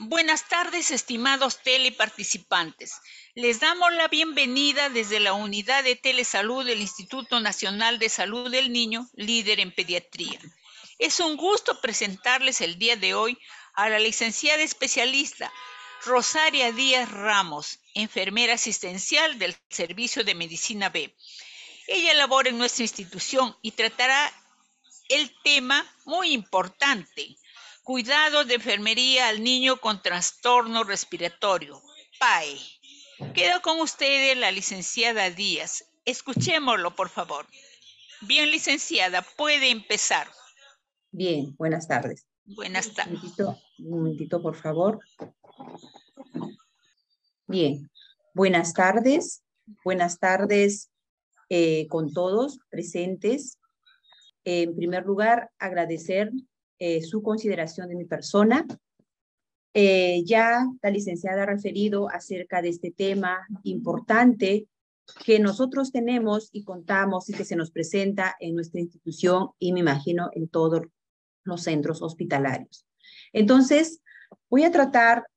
Buenas tardes, estimados teleparticipantes. Les damos la bienvenida desde la Unidad de Telesalud del Instituto Nacional de Salud del Niño, líder en pediatría. Es un gusto presentarles el día de hoy a la licenciada especialista Rosaria Díaz Ramos, enfermera asistencial del Servicio de Medicina B. Ella labora en nuestra institución y tratará el tema muy importante: cuidado de enfermería al niño con trastorno respiratorio, PAE. Quedo con ustedes la licenciada Díaz. Escuchémoslo, por favor. Bien, licenciada, puede empezar. Bien, buenas tardes. Buenas tardes. Un momentito, por favor. Bien, buenas tardes. Buenas tardes con todos presentes. En primer lugar, agradecer su consideración de mi persona. Ya la licenciada ha referido acerca de este tema importante que nosotros tenemos y contamos y que se nos presenta en nuestra institución y me imagino en todos los centros hospitalarios. Entonces, voy a tratar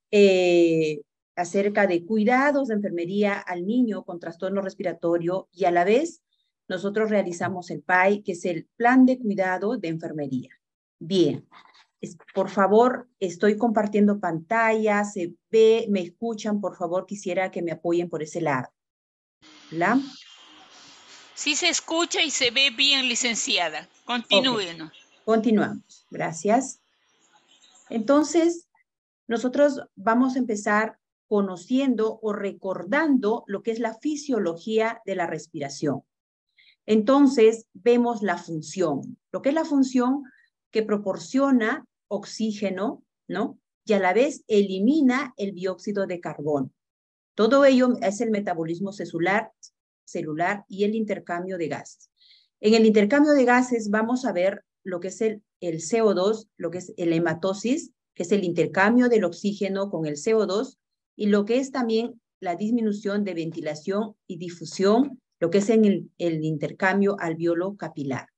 acerca de cuidados de enfermería al niño con trastorno respiratorio y a la vez nosotros realizamos el PAI, que es el Plan de Cuidado de Enfermería. Bien, por favor, estoy compartiendo pantalla, se ve, me escuchan, por favor, quisiera que me apoyen por ese lado. ¿La? Sí se escucha y se ve bien, licenciada. Continúen. Okay. Continuamos. Gracias. Entonces, nosotros vamos a empezar conociendo o recordando lo que es la fisiología de la respiración. Entonces, vemos la función. Lo que es la función que proporciona oxígeno, ¿no? Y a la vez elimina el dióxido de carbono. Todo ello es el metabolismo celular y el intercambio de gases. En el intercambio de gases vamos a ver lo que es el CO2, lo que es el hematosis, que es el intercambio del oxígeno con el CO2, y lo que es también la disminución de ventilación y difusión, lo que es en el intercambio alveolo capilar.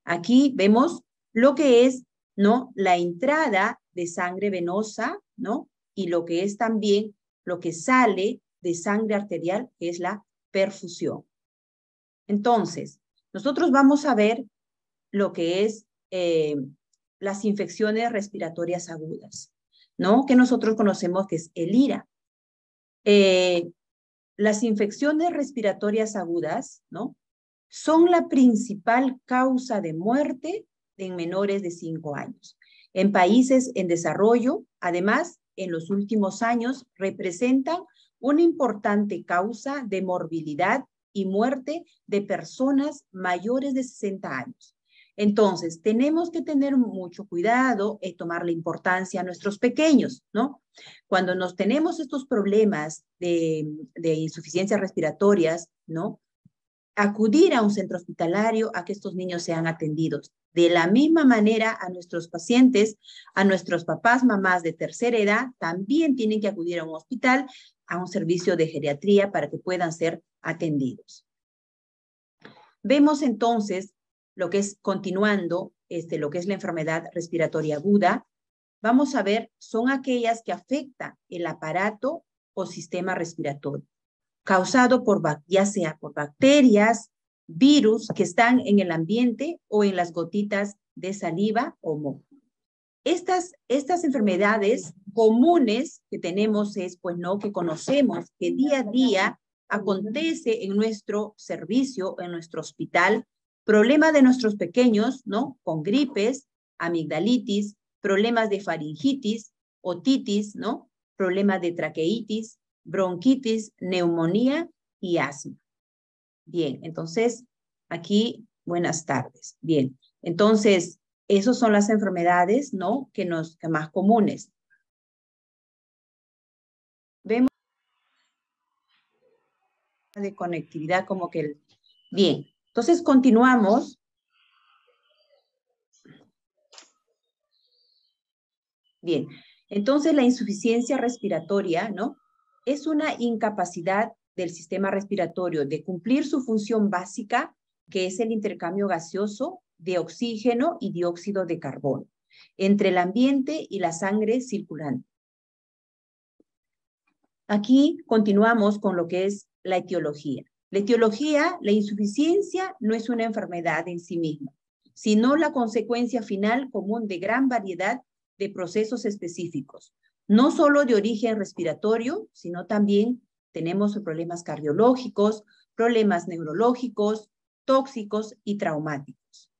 Aquí vemos lo que es, ¿no?, la entrada de sangre venosa, ¿no?, y lo que es también lo que sale de sangre arterial, que es la perfusión. Entonces, nosotros vamos a ver lo que es las infecciones respiratorias agudas, ¿no?, que nosotros conocemos que es el IRA. Las infecciones respiratorias agudas, ¿no?, son la principal causa de muerte en menores de 5 años. En países en desarrollo, además, en los últimos años, representan una importante causa de morbilidad y muerte de personas mayores de 60 años. Entonces, tenemos que tener mucho cuidado y tomarle importancia a nuestros pequeños, ¿no? Cuando nos tenemos estos problemas de insuficiencias respiratorias, ¿no?, acudir a un centro hospitalario a que estos niños sean atendidos. De la misma manera, a nuestros pacientes, a nuestros papás, mamás de tercera edad, también tienen que acudir a un hospital, a un servicio de geriatría para que puedan ser atendidos. Vemos entonces lo que es, continuando, lo que es la enfermedad respiratoria aguda. Vamos a ver, son aquellas que afectan el aparato o sistema respiratorio, causado por, ya sea por bacterias, virus que están en el ambiente o en las gotitas de saliva o moco. Estas enfermedades comunes que tenemos es, pues, no, que conocemos que día a día acontece en nuestro servicio, en nuestro hospital, problema de nuestros pequeños, ¿no?, con gripes, amigdalitis, problemas de faringitis, otitis, ¿no?, problemas de traqueitis, bronquitis, neumonía y asma. Bien, entonces, aquí, buenas tardes. Bien, entonces, esas son las enfermedades, ¿no?, que más comunes. Vemos de conectividad como que bien, entonces continuamos. Bien, entonces la insuficiencia respiratoria, ¿no?, es una incapacidad del sistema respiratorio de cumplir su función básica, que es el intercambio gaseoso de oxígeno y dióxido de carbono entre el ambiente y la sangre circulante. Aquí continuamos con lo que es la etiología. La etiología, la insuficiencia no es una enfermedad en sí misma, sino la consecuencia final común de gran variedad de procesos específicos, no solo de origen respiratorio, sino también tenemos problemas cardiológicos, problemas neurológicos, tóxicos y traumáticos.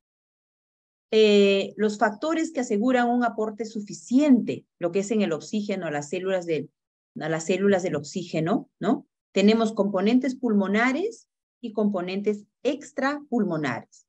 Los factores que aseguran un aporte suficiente, lo que es en el oxígeno, a las células del oxígeno, ¿no? Tenemos componentes pulmonares y componentes extrapulmonares.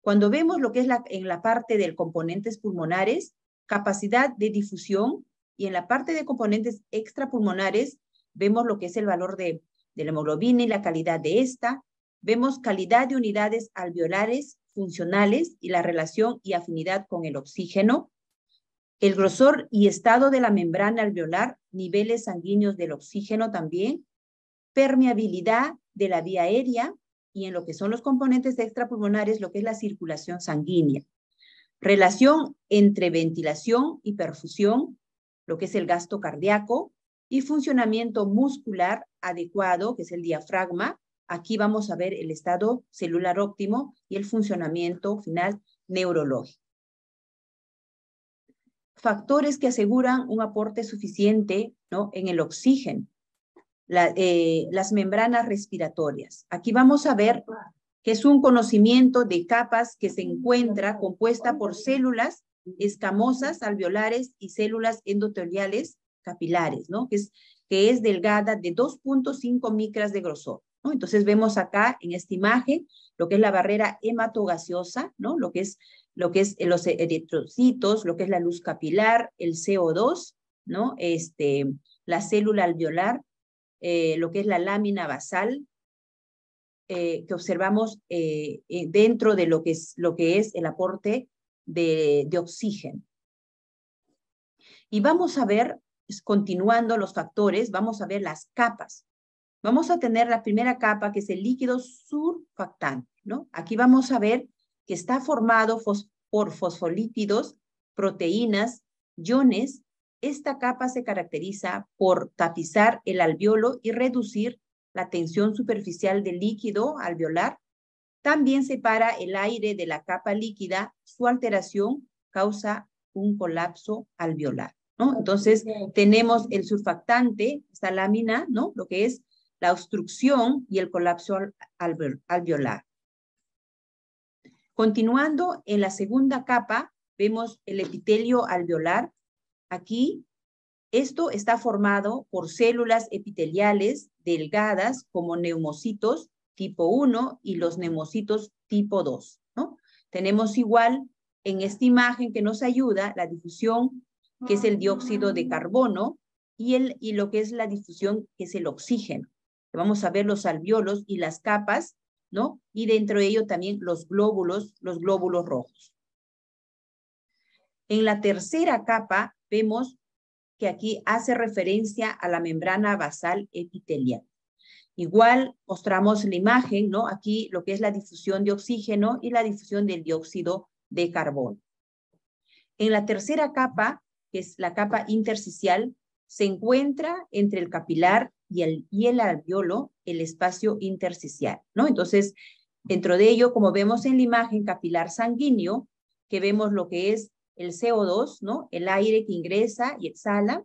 Cuando vemos lo que es en la parte de componentes pulmonares, capacidad de difusión, y en la parte de componentes extrapulmonares, vemos lo que es el valor de la hemoglobina y la calidad de esta, vemos calidad de unidades alveolares funcionales y la relación y afinidad con el oxígeno, el grosor y estado de la membrana alveolar, niveles sanguíneos del oxígeno también, permeabilidad de la vía aérea y en lo que son los componentes extrapulmonares, lo que es la circulación sanguínea. Relación entre ventilación y perfusión, lo que es el gasto cardíaco, y funcionamiento muscular adecuado, que es el diafragma. Aquí vamos a ver el estado celular óptimo y el funcionamiento final neurológico. Factores que aseguran un aporte suficiente, ¿no?, en el oxígeno. Las membranas respiratorias. Aquí vamos a ver que es un conocimiento de capas que se encuentra compuesta por células escamosas alveolares y células endoteliales capilares, ¿no? Que es delgada de 2.5 micras de grosor, ¿no? Entonces vemos acá en esta imagen lo que es la barrera hematogaseosa, ¿no? Lo que es los eritrocitos, lo que es la luz capilar, el CO2, ¿no? La célula alveolar, lo que es la lámina basal, que observamos dentro de lo que es el aporte de oxígeno. Y vamos a ver, continuando los factores, vamos a ver las capas. Vamos a tener la primera capa, que es el líquido surfactante, ¿no? Aquí vamos a ver que está formado por fosfolípidos, proteínas, iones. Esta capa se caracteriza por tapizar el alveolo y reducir la tensión superficial del líquido alveolar. También separa el aire de la capa líquida. Su alteración causa un colapso alveolar, ¿no? Entonces, tenemos el surfactante, esta lámina, ¿no? Lo que es la obstrucción y el colapso alveolar. Continuando, en la segunda capa, vemos el epitelio alveolar. Aquí, esto está formado por células epiteliales delgadas como neumocitos tipo 1 y los neumocitos tipo 2, ¿no? Tenemos igual en esta imagen que nos ayuda la difusión, que es el dióxido de carbono, y lo que es la difusión, que es el oxígeno. Vamos a ver los alveolos y las capas, ¿no? Y dentro de ello también los glóbulos rojos. En la tercera capa vemos que aquí hace referencia a la membrana basal epitelial. Igual mostramos la imagen, ¿no? Aquí lo que es la difusión de oxígeno y la difusión del dióxido de carbono. En la tercera capa, que es la capa intersticial, se encuentra entre el capilar y el alveolo el espacio intersticial, ¿no? Entonces, dentro de ello, como vemos en la imagen capilar sanguíneo, que vemos lo que es el CO2, ¿no? El aire que ingresa y exhala.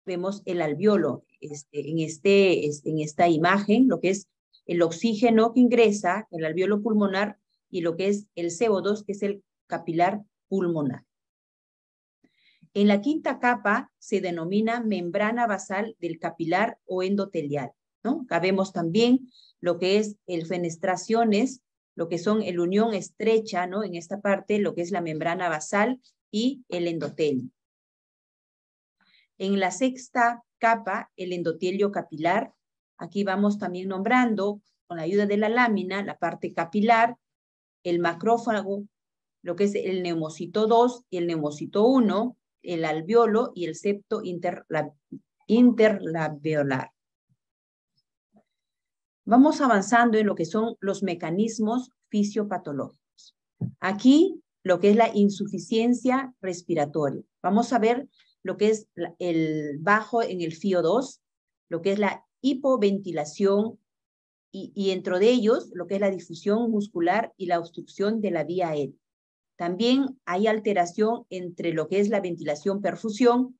Vemos el alveolo en esta imagen, lo que es el oxígeno que ingresa, el alveolo pulmonar, y lo que es el CO2, que es el capilar pulmonar. En la quinta capa se denomina membrana basal del capilar o endotelial, ¿no? Acá vemos también lo que es el fenestraciones, lo que son el unión estrecha, ¿no? En esta parte, lo que es la membrana basal y el endotelio. En la sexta capa, el endotelio capilar. Aquí vamos también nombrando, con la ayuda de la lámina, la parte capilar, el macrófago, lo que es el neumocito 2 y el neumocito 1, el alveolo y el septo interalveolar. Vamos avanzando en lo que son los mecanismos fisiopatológicos. Aquí, lo que es la insuficiencia respiratoria. Vamos a ver lo que es el bajo en el FiO2, lo que es la hipoventilación y dentro de ellos lo que es la difusión muscular y la obstrucción de la vía aérea. También hay alteración entre lo que es la ventilación-perfusión,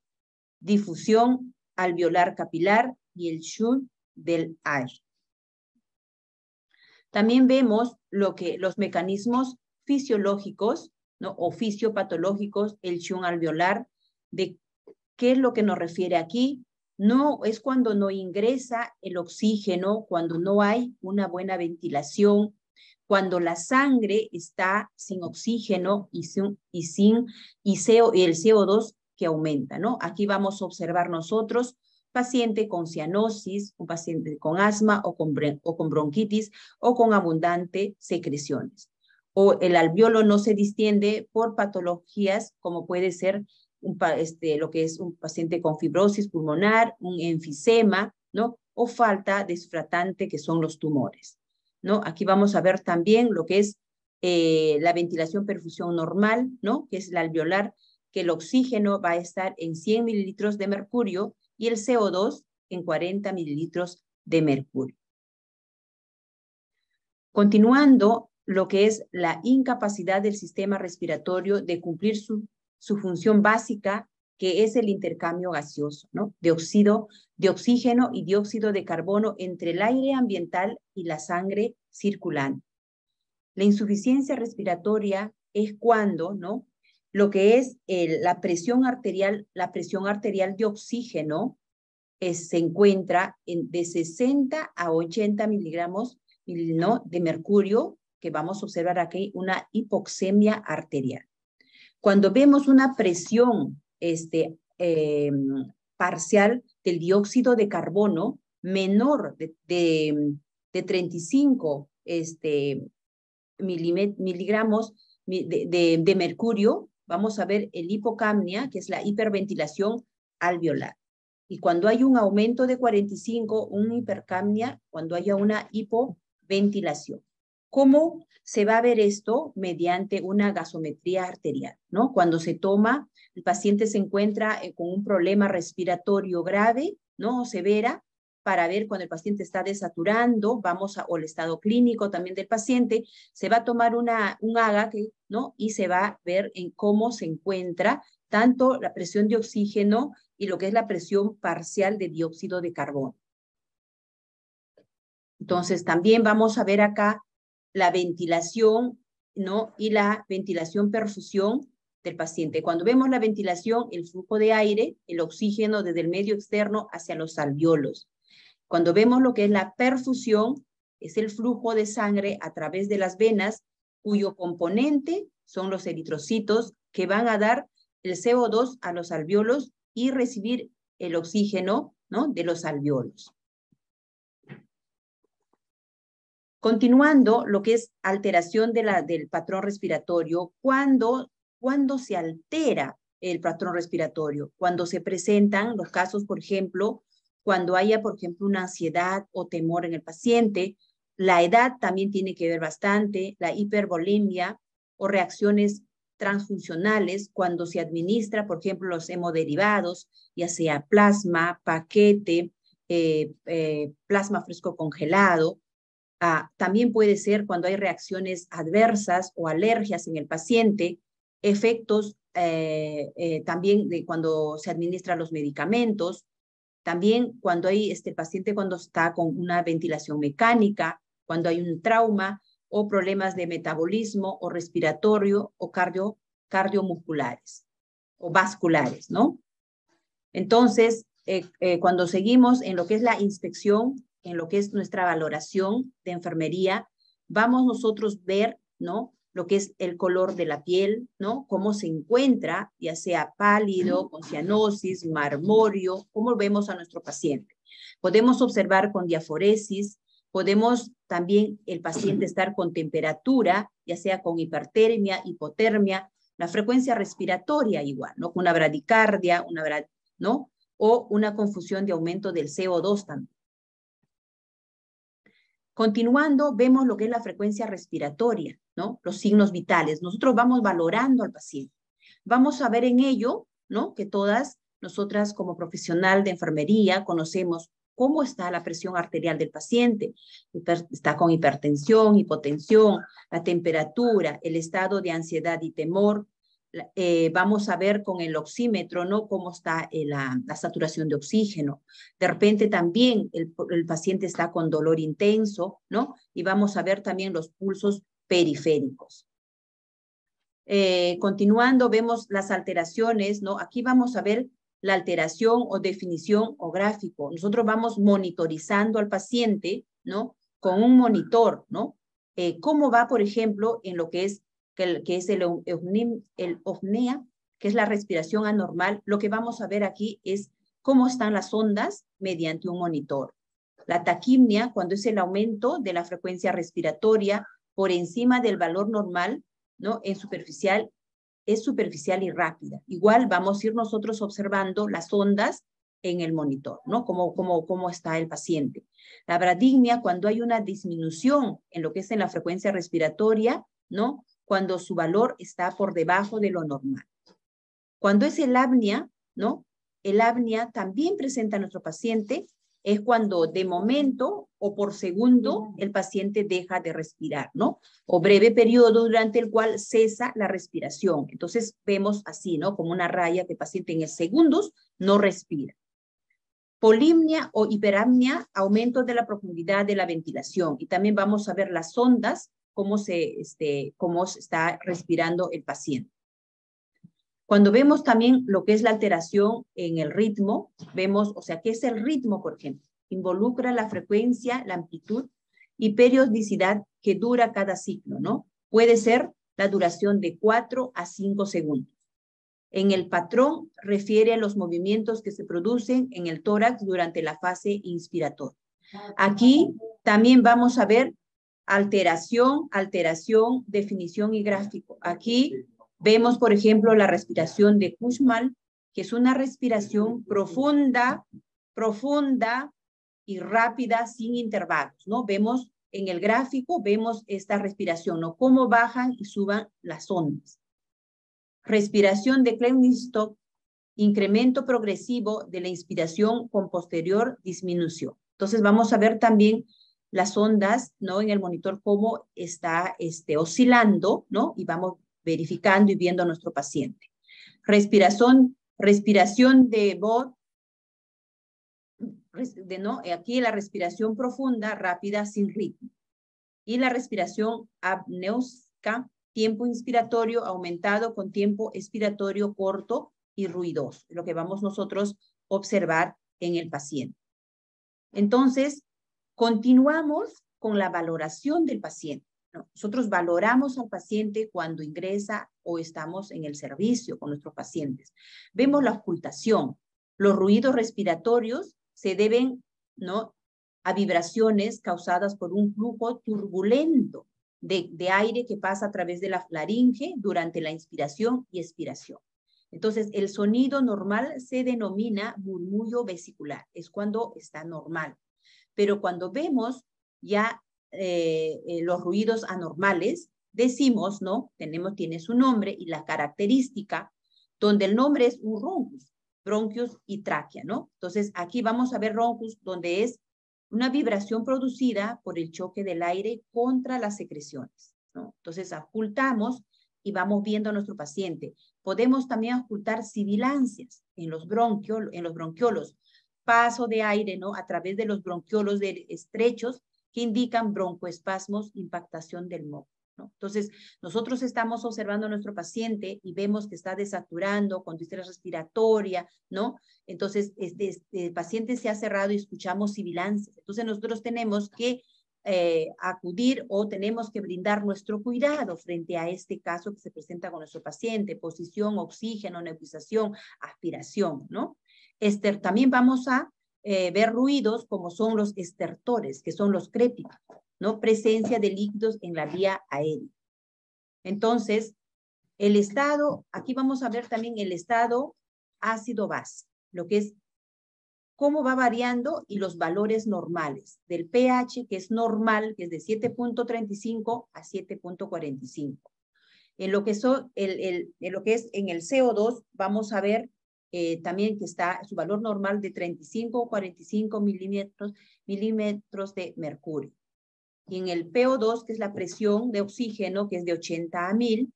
difusión alveolar capilar y el shunt del aire. También vemos los mecanismos fisiológicos, ¿no? O fisiopatológicos, el shunt alveolar, de qué es lo que nos refiere aquí. No es cuando no ingresa el oxígeno, cuando no hay una buena ventilación, cuando la sangre está sin oxígeno y el CO2 que aumenta, ¿no? Aquí vamos a observar nosotros paciente con cianosis, un paciente con asma o con bronquitis o con abundante secreciones. O el alveolo no se distiende por patologías como puede ser lo que es un paciente con fibrosis pulmonar, un enfisema, ¿no? O falta de sufragante, que son los tumores, ¿no? Aquí vamos a ver también lo que es la ventilación-perfusión normal, ¿no? Que es la alveolar, que el oxígeno va a estar en 100 mililitros de mercurio y el CO2 en 40 mililitros de mercurio. Continuando, lo que es la incapacidad del sistema respiratorio de cumplir su función básica, que es el intercambio gaseoso, ¿no? De oxígeno y dióxido de carbono entre el aire ambiental y la sangre circulante. La insuficiencia respiratoria es cuando, ¿no? Lo que es la presión arterial de oxígeno se encuentra de 60 a 80 miligramos, ¿no? De mercurio, que vamos a observar aquí una hipoxemia arterial. Cuando vemos una presión parcial del dióxido de carbono menor de 35 miligramos de mercurio, vamos a ver el hipocapnia, que es la hiperventilación alveolar. Y cuando hay un aumento de 45, una hipercapnia, cuando haya una hipoventilación. ¿Cómo se va a ver esto? Mediante una gasometría arterial, ¿no? Cuando se toma, el paciente se encuentra con un problema respiratorio grave, ¿no? O severa, para ver cuando el paciente está desaturando, o el estado clínico también del paciente, se va a tomar un AGA, ¿no? Y se va a ver en cómo se encuentra tanto la presión de oxígeno y lo que es la presión parcial de dióxido de carbono. Entonces, también vamos a ver acá la ventilación, ¿no? Y la ventilación-perfusión del paciente. Cuando vemos la ventilación, el flujo de aire, el oxígeno desde el medio externo hacia los alveolos. Cuando vemos lo que es la perfusión, es el flujo de sangre a través de las venas, cuyo componente son los eritrocitos que van a dar el CO2 a los alveolos y recibir el oxígeno, ¿no? De los alveolos. Continuando, lo que es alteración del patrón respiratorio, cuando se altera el patrón respiratorio, cuando se presentan los casos, por ejemplo, cuando haya, por ejemplo, una ansiedad o temor en el paciente, la edad también tiene que ver bastante, la hipervolemia o reacciones transfuncionales, cuando se administra, por ejemplo, los hemoderivados, ya sea plasma, paquete, plasma fresco congelado. También puede ser cuando hay reacciones adversas o alergias en el paciente, efectos también de cuando se administran los medicamentos, también cuando hay paciente cuando está con una ventilación mecánica, cuando hay un trauma o problemas de metabolismo o respiratorio o cardiomusculares o vasculares, ¿no? Entonces, cuando seguimos en lo que es la inspección, en lo que es nuestra valoración de enfermería, vamos nosotros ver, ¿no? Lo que es el color de la piel, ¿no? Cómo se encuentra, ya sea pálido, con cianosis, marmóreo, cómo vemos a nuestro paciente. Podemos observar con diaforesis, podemos también el paciente estar con temperatura, ya sea con hipertermia, hipotermia, la frecuencia respiratoria igual, ¿no? Una bradicardia, ¿no? O una confusión de aumento del CO2 también. Continuando, vemos lo que es la frecuencia respiratoria, ¿no? Los signos vitales. Nosotros vamos valorando al paciente. Vamos a ver en ello, ¿no? Que todas nosotras como profesional de enfermería conocemos cómo está la presión arterial del paciente. Está con hipertensión, hipotensión, la temperatura, el estado de ansiedad y temor. Vamos a ver con el oxímetro, ¿no? Cómo está la saturación de oxígeno. De repente también el paciente está con dolor intenso, ¿no? Y vamos a ver también los pulsos periféricos. Continuando, vemos las alteraciones, ¿no? Aquí vamos a ver la alteración o definición o gráfico. Nosotros vamos monitorizando al paciente, ¿no? Con un monitor, ¿no? Cómo va, por ejemplo, en lo que es el eupnea, que es la respiración anormal. Lo que vamos a ver aquí es cómo están las ondas mediante un monitor. La taquimnia, cuando es el aumento de la frecuencia respiratoria por encima del valor normal, ¿no? Es superficial y rápida. Igual vamos a ir nosotros observando las ondas en el monitor, ¿no? Cómo está el paciente. La bradigmia, cuando hay una disminución en lo que es en la frecuencia respiratoria, ¿no? Cuando su valor está por debajo de lo normal. Cuando es el apnea, ¿no? El apnea también presenta a nuestro paciente, es cuando de momento o por segundo el paciente deja de respirar, ¿no? O breve periodo durante el cual cesa la respiración. Entonces vemos así, ¿no? Como una raya que el paciente en segundos no respira. Polimnia o hiperapnea, aumento de la profundidad de la ventilación. Y también vamos a ver las ondas, cómo se está respirando el paciente. Cuando vemos también lo que es la alteración en el ritmo, vemos, o sea, ¿qué es el ritmo, por ejemplo? Involucra la frecuencia, la amplitud y periodicidad que dura cada ciclo, ¿no? Puede ser la duración de 4 a 5 segundos. En el patrón refiere a los movimientos que se producen en el tórax durante la fase inspiratoria. Aquí también vamos a ver alteración, definición y gráfico. Aquí vemos, por ejemplo, la respiración de Kussmaul, que es una respiración profunda y rápida sin intervalos, ¿no? Vemos en el gráfico, vemos esta respiración, ¿no? Cómo bajan y suban las ondas. Respiración de Klemnis-Stock, incremento progresivo de la inspiración con posterior disminución. Entonces vamos a ver también las ondas, ¿no? En el monitor cómo está oscilando, ¿no? Y vamos verificando y viendo a nuestro paciente. Respiración de Bott, ¿no? Aquí la respiración profunda, rápida, sin ritmo. Y la respiración apneuska, tiempo inspiratorio aumentado con tiempo expiratorio corto y ruidoso, lo que vamos nosotros a observar en el paciente. Entonces, continuamos con la valoración del paciente, ¿no? Nosotros valoramos al paciente cuando ingresa o estamos en el servicio con nuestros pacientes. Vemos la ocultación. Los ruidos respiratorios se deben, ¿no?, a vibraciones causadas por un flujo turbulento de aire que pasa a través de la laringe durante la inspiración y expiración. Entonces, el sonido normal se denomina murmullo vesicular, es cuando está normal. Pero cuando vemos ya los ruidos anormales, decimos, ¿no? Tiene su nombre y la característica, donde el nombre es un ronchus, bronquios y tráquea, ¿no? Entonces, aquí vamos a ver ronchus, donde es una vibración producida por el choque del aire contra las secreciones, ¿no? Entonces, ocultamos y vamos viendo a nuestro paciente. Podemos también ocultar sibilancias en los bronquiolos, paso de aire, ¿no?, a través de los bronquiolos estrechos que indican broncoespasmos, impactación del moco, ¿no? Entonces, nosotros estamos observando a nuestro paciente y vemos que está desaturando con distrés respiratoria, ¿no? Entonces, el paciente se ha cerrado y escuchamos sibilancias. Entonces, nosotros tenemos que acudir o tenemos que brindar nuestro cuidado frente a este caso que se presenta con nuestro paciente, posición, oxígeno, nebulización, aspiración, ¿no? También vamos a ver ruidos como son los estertores, que son los crépitos, ¿no? Presencia de líquidos en la vía aérea. Entonces, el estado, aquí vamos a ver también el estado ácido-base, lo que es cómo va variando y los valores normales del pH, que es normal, que es de 7.35 a 7.45. En lo que es en el CO2, vamos a ver también que está su valor normal de 35 o 45 milímetros de mercurio. Y en el PO2, que es la presión de oxígeno, que es de 80 a 1000,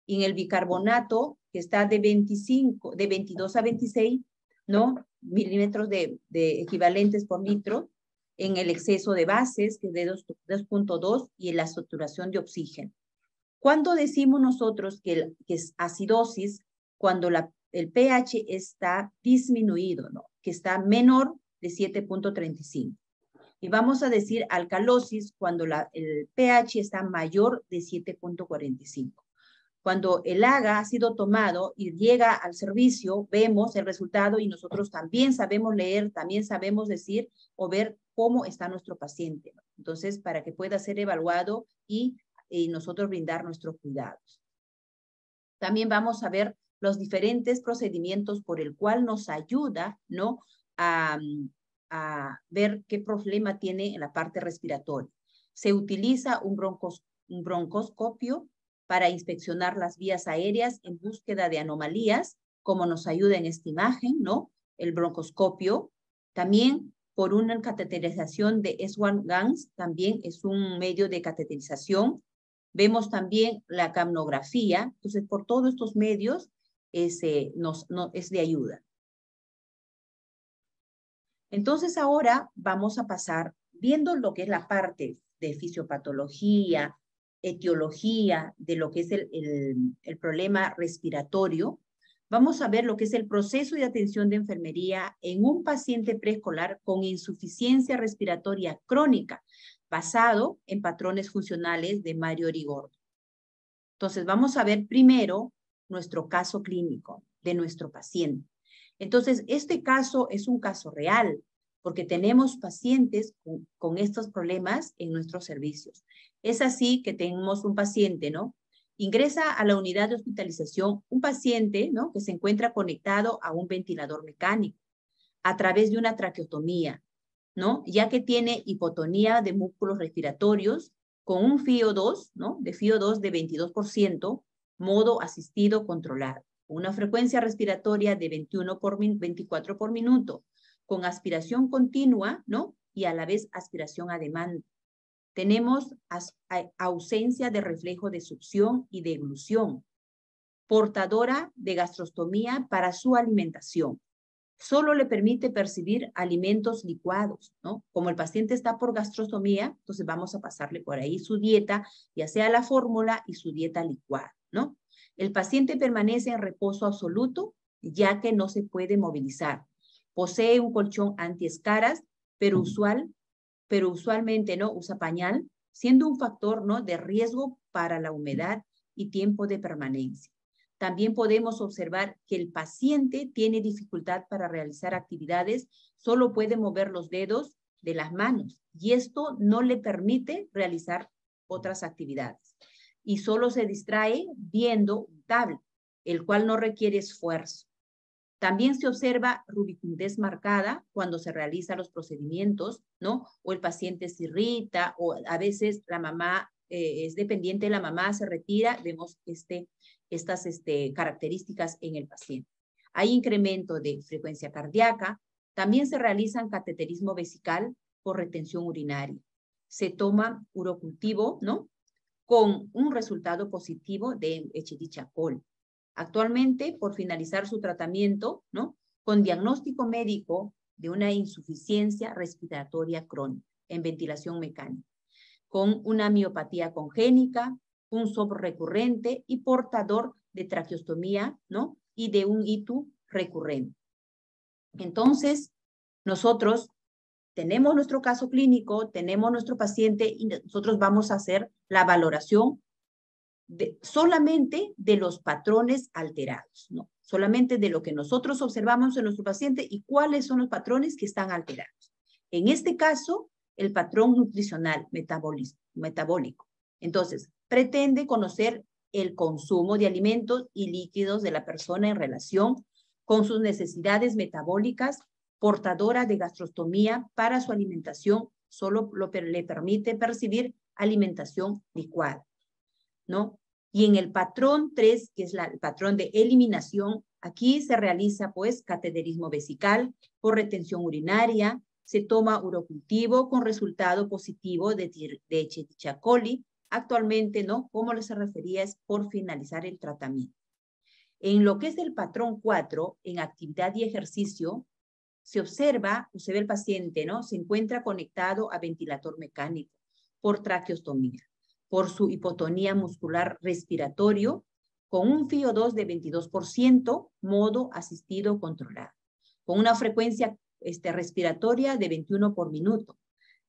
y en el bicarbonato, que está de 22 a 26, ¿no? Milímetros de equivalentes por litro, en el exceso de bases, que es de 2.2, y en la saturación de oxígeno. ¿Cuándo decimos nosotros que es acidosis? Cuando el pH está disminuido, ¿no? Que está menor de 7.35. Y vamos a decir alcalosis cuando el pH está mayor de 7.45. Cuando el AGA ha sido tomado y llega al servicio, vemos el resultado y nosotros también sabemos leer, también sabemos decir o ver cómo está nuestro paciente, ¿no? Entonces, para que pueda ser evaluado y nosotros brindar nuestros cuidados. También vamos a ver los diferentes procedimientos por el cual nos ayuda, ¿no? A ver qué problema tiene en la parte respiratoria. Se utiliza un broncoscopio para inspeccionar las vías aéreas en búsqueda de anomalías, como nos ayuda en esta imagen, ¿no? El broncoscopio. También por una cateterización de Swan-Ganz, también es un medio de cateterización. Vemos también la capnografía. Entonces, por todos estos medios es de ayuda. Entonces, ahora vamos a pasar, viendo lo que es la parte de fisiopatología, etiología de lo que es el problema respiratorio, vamos a ver lo que es el proceso de atención de enfermería en un paciente preescolar con insuficiencia respiratoria crónica, basado en patrones funcionales de Mario Origordo. Entonces, vamos a ver primero nuestro caso clínico de nuestro paciente. Entonces, este caso es un caso real, porque tenemos pacientes con estos problemas en nuestros servicios. Es así que tenemos un paciente, ¿no? Ingresa a la unidad de hospitalización un paciente, ¿no? Que se encuentra conectado a un ventilador mecánico a través de una traqueotomía, ¿no? Ya que tiene hipotonía de músculos respiratorios con un FiO2, ¿no? De FiO2 de 22%, modo asistido controlado. Una frecuencia respiratoria de 24 por minuto, con aspiración continua, ¿no? Y a la vez aspiración a demanda. Tenemos ausencia de reflejo de succión y de eglusión. Portadora de gastrostomía para su alimentación. Solo le permite percibir alimentos licuados, ¿no? Como el paciente está por gastrostomía, entonces vamos a pasarle por ahí su dieta, ya sea la fórmula y su dieta licuada, ¿no? El paciente permanece en reposo absoluto, ya que no se puede movilizar. Posee un colchón antiescaras, pero usualmente no usa pañal, siendo un factor, ¿no? De riesgo para la humedad y tiempo de permanencia. También podemos observar que el paciente tiene dificultad para realizar actividades, solo puede mover los dedos de las manos y esto no le permite realizar otras actividades. Y solo se distrae viendo un tablet, el cual no requiere esfuerzo. También se observa rubicundez marcada cuando se realizan los procedimientos, ¿no? O el paciente se irrita o a veces la mamá es dependiente de la mamá, se retira, vemos estas características en el paciente. Hay incremento de frecuencia cardíaca, también se realizan cateterismo vesical por retención urinaria. Se toma urocultivo, ¿no? Con un resultado positivo de Escherichia coli. Actualmente, por finalizar su tratamiento, ¿no? Con diagnóstico médico de una insuficiencia respiratoria crónica en ventilación mecánica, con una miopatía congénita, un SOP recurrente y portador de traqueostomía, ¿no? Y de un ITU recurrente. Entonces, nosotros tenemos nuestro caso clínico, tenemos nuestro paciente y nosotros vamos a hacer la valoración solamente de los patrones alterados, ¿no? Solamente de lo que nosotros observamos en nuestro paciente y cuáles son los patrones que están alterados. En este caso, el patrón nutricional metabólico. Entonces, pretende conocer el consumo de alimentos y líquidos de la persona en relación con sus necesidades metabólicas, portadora de gastrostomía para su alimentación, solo le permite percibir alimentación licuada, ¿no? Y en el patrón 3, que es el patrón de eliminación, aquí se realiza pues cateterismo vesical por retención urinaria, se toma urocultivo con resultado positivo de Escherichia coli. Actualmente, ¿no? Como les refería, es por finalizar el tratamiento. En lo que es el patrón 4, en actividad y ejercicio, se observa el paciente, ¿no? Se encuentra conectado a ventilador mecánico por traqueostomía, por su hipotonía muscular respiratorio, con un FiO2 de 22%, modo asistido controlado, con una frecuencia respiratoria de 21 por minuto.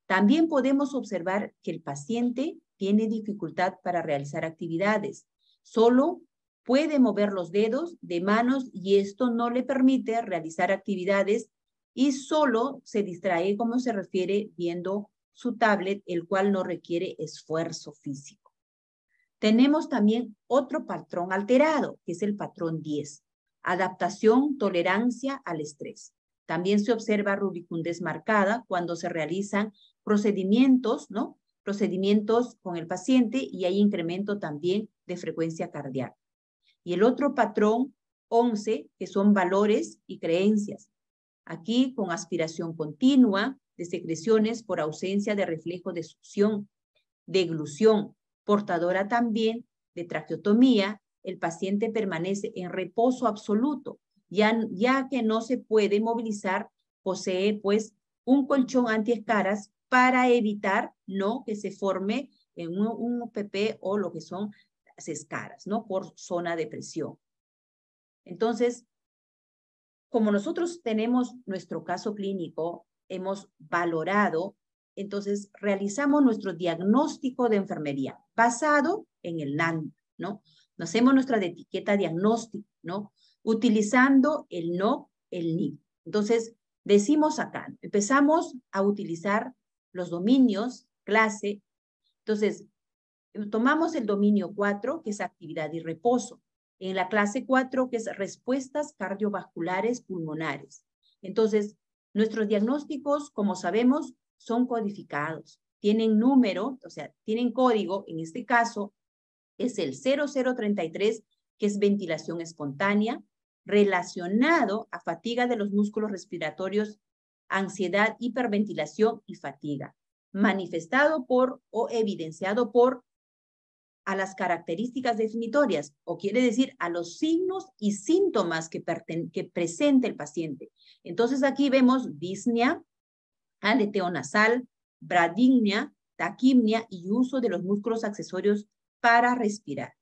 También podemos observar que el paciente tiene dificultad para realizar actividades. Solo puede mover los dedos de manos y esto no le permite realizar actividades y solo se distrae, como se refiere, viendo su tablet, el cual no requiere esfuerzo físico. Tenemos también otro patrón alterado, que es el patrón 10, adaptación, tolerancia al estrés. También se observa rubicundez marcada cuando se realizan procedimientos, ¿no? Procedimientos con el paciente y hay incremento también de frecuencia cardíaca. Y el otro patrón 11, que son valores y creencias. Aquí con aspiración continua de secreciones por ausencia de reflejo de succión, deglución, portadora también de traqueotomía, el paciente permanece en reposo absoluto, ya que no se puede movilizar, posee pues un colchón antiescaras para evitar, ¿no?, que se forme en un UPP o lo que son las escaras, ¿no?, por zona de presión. Entonces, como nosotros tenemos nuestro caso clínico, hemos valorado, entonces realizamos nuestro diagnóstico de enfermería basado en el NAN, ¿no? Nos hacemos nuestra etiqueta diagnóstico, ¿no? Utilizando el NOC, el NIC. Entonces, decimos acá, empezamos a utilizar los dominios, clase. Entonces, tomamos el dominio 4, que es actividad y reposo. En la clase 4, que es respuestas cardiovasculares pulmonares. Entonces, nuestros diagnósticos, como sabemos, son codificados. Tienen número, o sea, tienen código. En este caso, es el 0033, que es ventilación espontánea, relacionado a fatiga de los músculos respiratorios, ansiedad, hiperventilación y fatiga, manifestado por o evidenciado por a las características definitorias, o quiere decir a los signos y síntomas que presenta el paciente. Entonces aquí vemos disnea, aleteo nasal, bradypnea, taquipnea y uso de los músculos accesorios para respirar.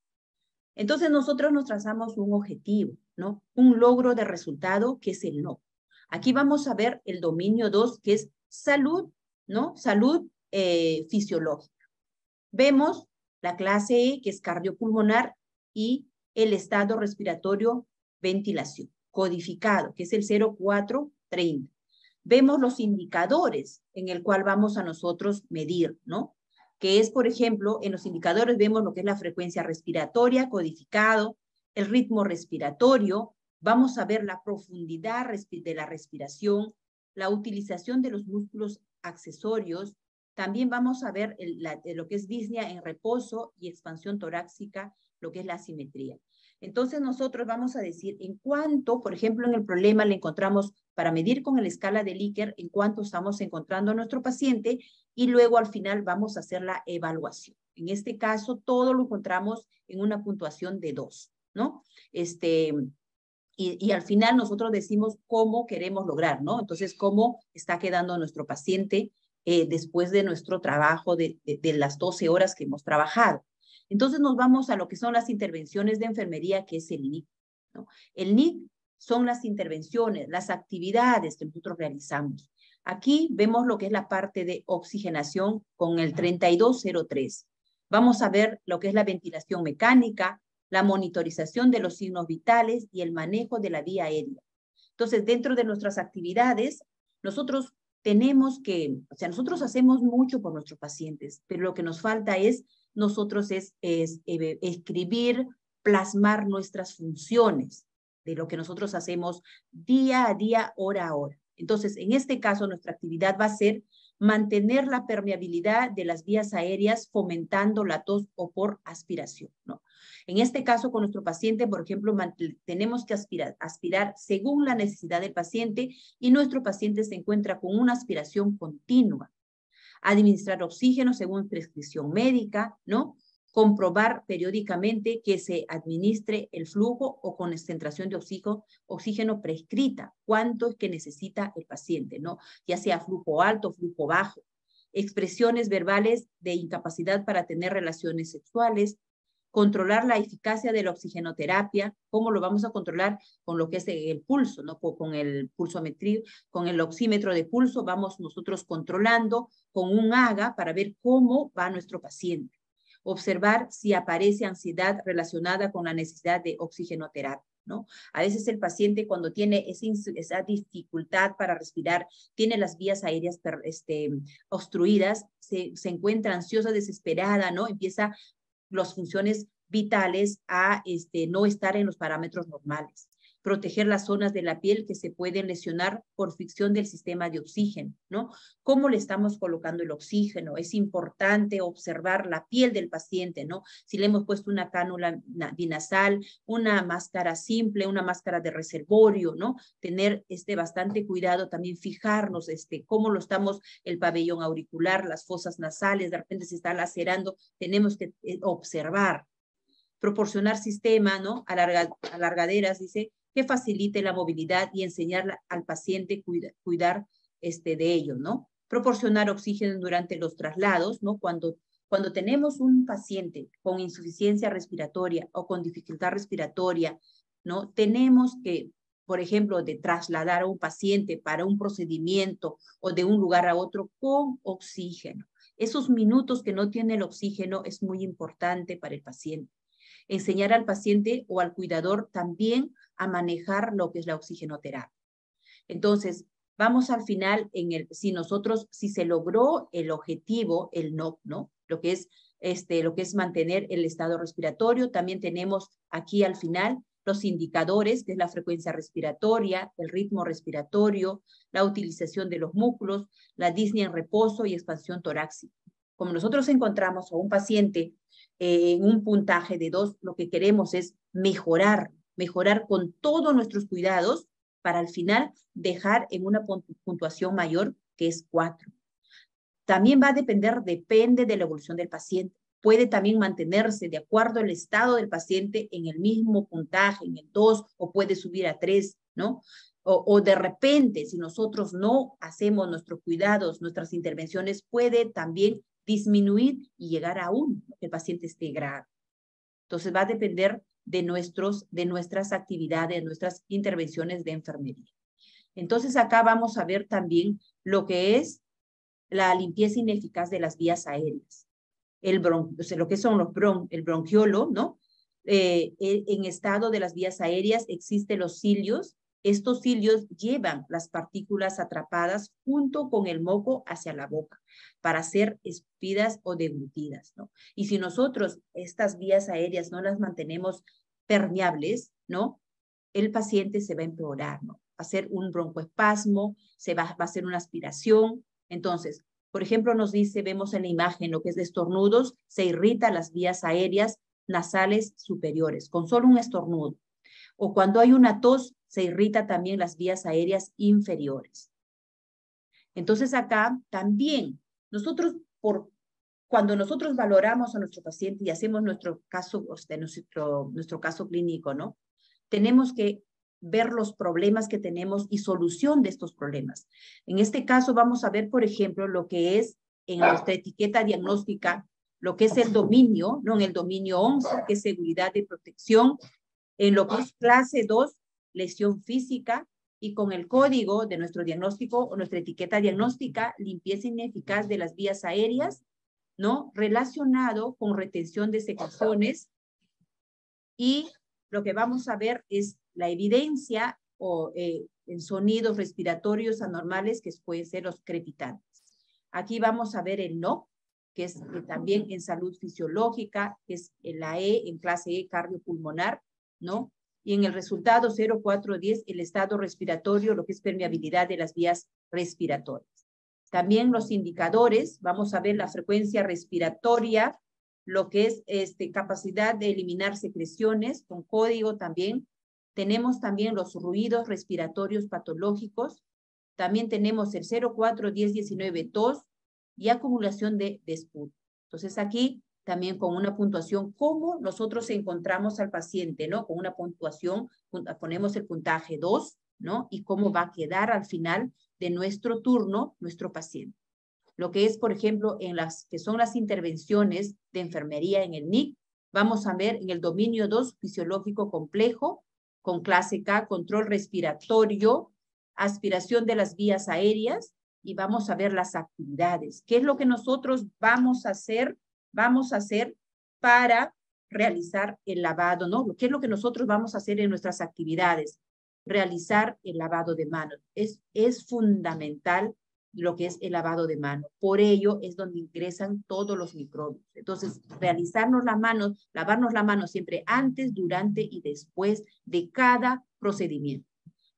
Entonces nosotros nos trazamos un objetivo, ¿no? Un logro de resultado que es el no. Aquí vamos a ver el dominio 2, que es salud, ¿no? Salud fisiológica. Vemos la clase E, que es cardiopulmonar, y el estado respiratorio, ventilación, codificado, que es el 0430. Vemos los indicadores en el cual vamos a nosotros medir, ¿no? Que es, por ejemplo, en los indicadores vemos lo que es la frecuencia respiratoria, codificado, el ritmo respiratorio, vamos a ver la profundidad de la respiración, la utilización de los músculos accesorios. También vamos a ver lo que es disnea en reposo y expansión torácica, lo que es la asimetría. Entonces nosotros vamos a decir en cuánto, por ejemplo, en el problema le encontramos para medir con la escala de Likert en cuánto estamos encontrando a nuestro paciente y luego al final vamos a hacer la evaluación. En este caso, todo lo encontramos en una puntuación de 2, ¿no? Y al final nosotros decimos cómo queremos lograr, ¿no? Entonces, cómo está quedando nuestro paciente después de nuestro trabajo de las 12 horas que hemos trabajado. Entonces nos vamos a lo que son las intervenciones de enfermería, que es el NIC, ¿no? El NIC son las intervenciones, las actividades que nosotros realizamos. Aquí vemos lo que es la parte de oxigenación con el 3203. Vamos a ver lo que es la ventilación mecánica, la monitorización de los signos vitales y el manejo de la vía aérea. Entonces, dentro de nuestras actividades, nosotros tenemos que, o sea, nosotros hacemos mucho por nuestros pacientes, pero lo que nos falta es, nosotros es escribir, plasmar nuestras funciones de lo que nosotros hacemos día a día, hora a hora. Entonces, en este caso, nuestra actividad va a ser mantener la permeabilidad de las vías aéreas fomentando la tos o por aspiración, ¿no? En este caso, con nuestro paciente, por ejemplo, tenemos que aspirar según la necesidad del paciente y nuestro paciente se encuentra con una aspiración continua. Administrar oxígeno según prescripción médica, ¿no? Comprobar periódicamente que se administre el flujo o concentración de oxígeno prescrita, cuánto es que necesita el paciente, ¿no? Ya sea flujo alto, flujo bajo. Expresiones verbales de incapacidad para tener relaciones sexuales, controlar la eficacia de la oxigenoterapia. ¿Cómo lo vamos a controlar? Con lo que es el pulso, ¿no? Con el pulsometría, con el oxímetro de pulso, vamos nosotros controlando con un AGA para ver cómo va nuestro paciente. Observar si aparece ansiedad relacionada con la necesidad de oxigenoterapia, ¿no? A veces el paciente cuando tiene esa dificultad para respirar, tiene las vías aéreas obstruidas, se encuentra ansiosa, desesperada, ¿no? Empieza las funciones vitales a no estar en los parámetros normales. Proteger las zonas de la piel que se pueden lesionar por fricción del sistema de oxígeno, ¿no? ¿Cómo le estamos colocando el oxígeno? Es importante observar la piel del paciente, ¿no? Si le hemos puesto una cánula binasal, una máscara simple, una máscara de reservorio, ¿no? Tener bastante cuidado, también fijarnos cómo lo estamos, el pabellón auricular, las fosas nasales, de repente se está lacerando, tenemos que observar. Proporcionar sistema, ¿no? Alargaderas, dice, que facilite la movilidad y enseñar al paciente cuidar de ello, ¿no? Proporcionar oxígeno durante los traslados, ¿no? Cuando tenemos un paciente con insuficiencia respiratoria o con dificultad respiratoria, ¿no? Tenemos que, por ejemplo, de trasladar a un paciente para un procedimiento o de un lugar a otro con oxígeno. Esos minutos que no tiene el oxígeno es muy importante para el paciente. Enseñar al paciente o al cuidador también a manejar lo que es la oxigenoterapia. Entonces, vamos al final si se logró el objetivo, el NOC, ¿no? Lo que es mantener el estado respiratorio. También tenemos aquí al final los indicadores, que es la frecuencia respiratoria, el ritmo respiratorio, la utilización de los músculos, la disnea en reposo y expansión torácica. Como nosotros encontramos a un paciente en un puntaje de 2, lo que queremos es mejorar con todos nuestros cuidados para al final dejar en una puntuación mayor, que es 4. También depende de la evolución del paciente. Puede también mantenerse de acuerdo al estado del paciente en el mismo puntaje, en el 2, o puede subir a 3, ¿no? O de repente, si nosotros no hacemos nuestros cuidados, nuestras intervenciones, puede también disminuir y llegar a 1, que el paciente esté grave. Entonces va a depender de nuestras actividades, nuestras intervenciones de enfermería. Entonces acá vamos a ver también lo que es la limpieza ineficaz de las vías aéreas. Lo que son el bronquiolo, ¿no? En estado de las vías aéreas existen los cilios. Estos cilios llevan las partículas atrapadas junto con el moco hacia la boca para ser escupidas o deglutidas, ¿no? Y si nosotros estas vías aéreas no las mantenemos permeables, ¿no? El paciente se va a empeorar, ¿no? Va a hacer un broncoespasmo, va a hacer una aspiración. Entonces, por ejemplo, vemos en la imagen lo que es de estornudos, se irrita las vías aéreas nasales superiores con solo un estornudo. O cuando hay una tos, se irrita también las vías aéreas inferiores. Entonces acá también, cuando nosotros valoramos a nuestro paciente y hacemos nuestro caso clínico, ¿no? Tenemos que ver los problemas que tenemos y solución de estos problemas. En este caso vamos a ver, por ejemplo, lo que es en nuestra etiqueta diagnóstica, lo que es el dominio, ¿no? En el dominio 11, que es seguridad y protección, en lo que es clase 2, lesión física, y con el código de nuestro diagnóstico o nuestra etiqueta diagnóstica, limpieza ineficaz de las vías aéreas, ¿no? Relacionado con retención de secreciones, y lo que vamos a ver es la evidencia en sonidos respiratorios anormales que pueden ser los crepitantes. Aquí vamos a ver el NOC, que es también en salud fisiológica, que es la E, en clase E, cardiopulmonar, ¿no? Y en el resultado 0410, el estado respiratorio, lo que es permeabilidad de las vías respiratorias. También los indicadores, vamos a ver la frecuencia respiratoria, lo que es capacidad de eliminar secreciones con código también. Tenemos también los ruidos respiratorios patológicos. También tenemos el 04, 10, 19, tos y acumulación de esputo. Entonces aquí también con una puntuación, cómo nosotros encontramos al paciente, ¿no? Con una puntuación, ponemos el puntaje 2, ¿no? Y cómo va a quedar al final de nuestro turno nuestro paciente. Lo que es, por ejemplo, en las que son las intervenciones de enfermería en el NIC, vamos a ver en el dominio 2 fisiológico complejo, con clase K, control respiratorio, aspiración de las vías aéreas, y vamos a ver las actividades. ¿Qué es lo que nosotros vamos a hacer? Vamos a hacer para realizar el lavado, ¿no? ¿Qué es lo que nosotros vamos a hacer en nuestras actividades? Realizar el lavado de manos. Es fundamental lo que es el lavado de manos. Por ello es donde ingresan todos los microbios. Entonces, lavarnos la mano siempre antes, durante y después de cada procedimiento.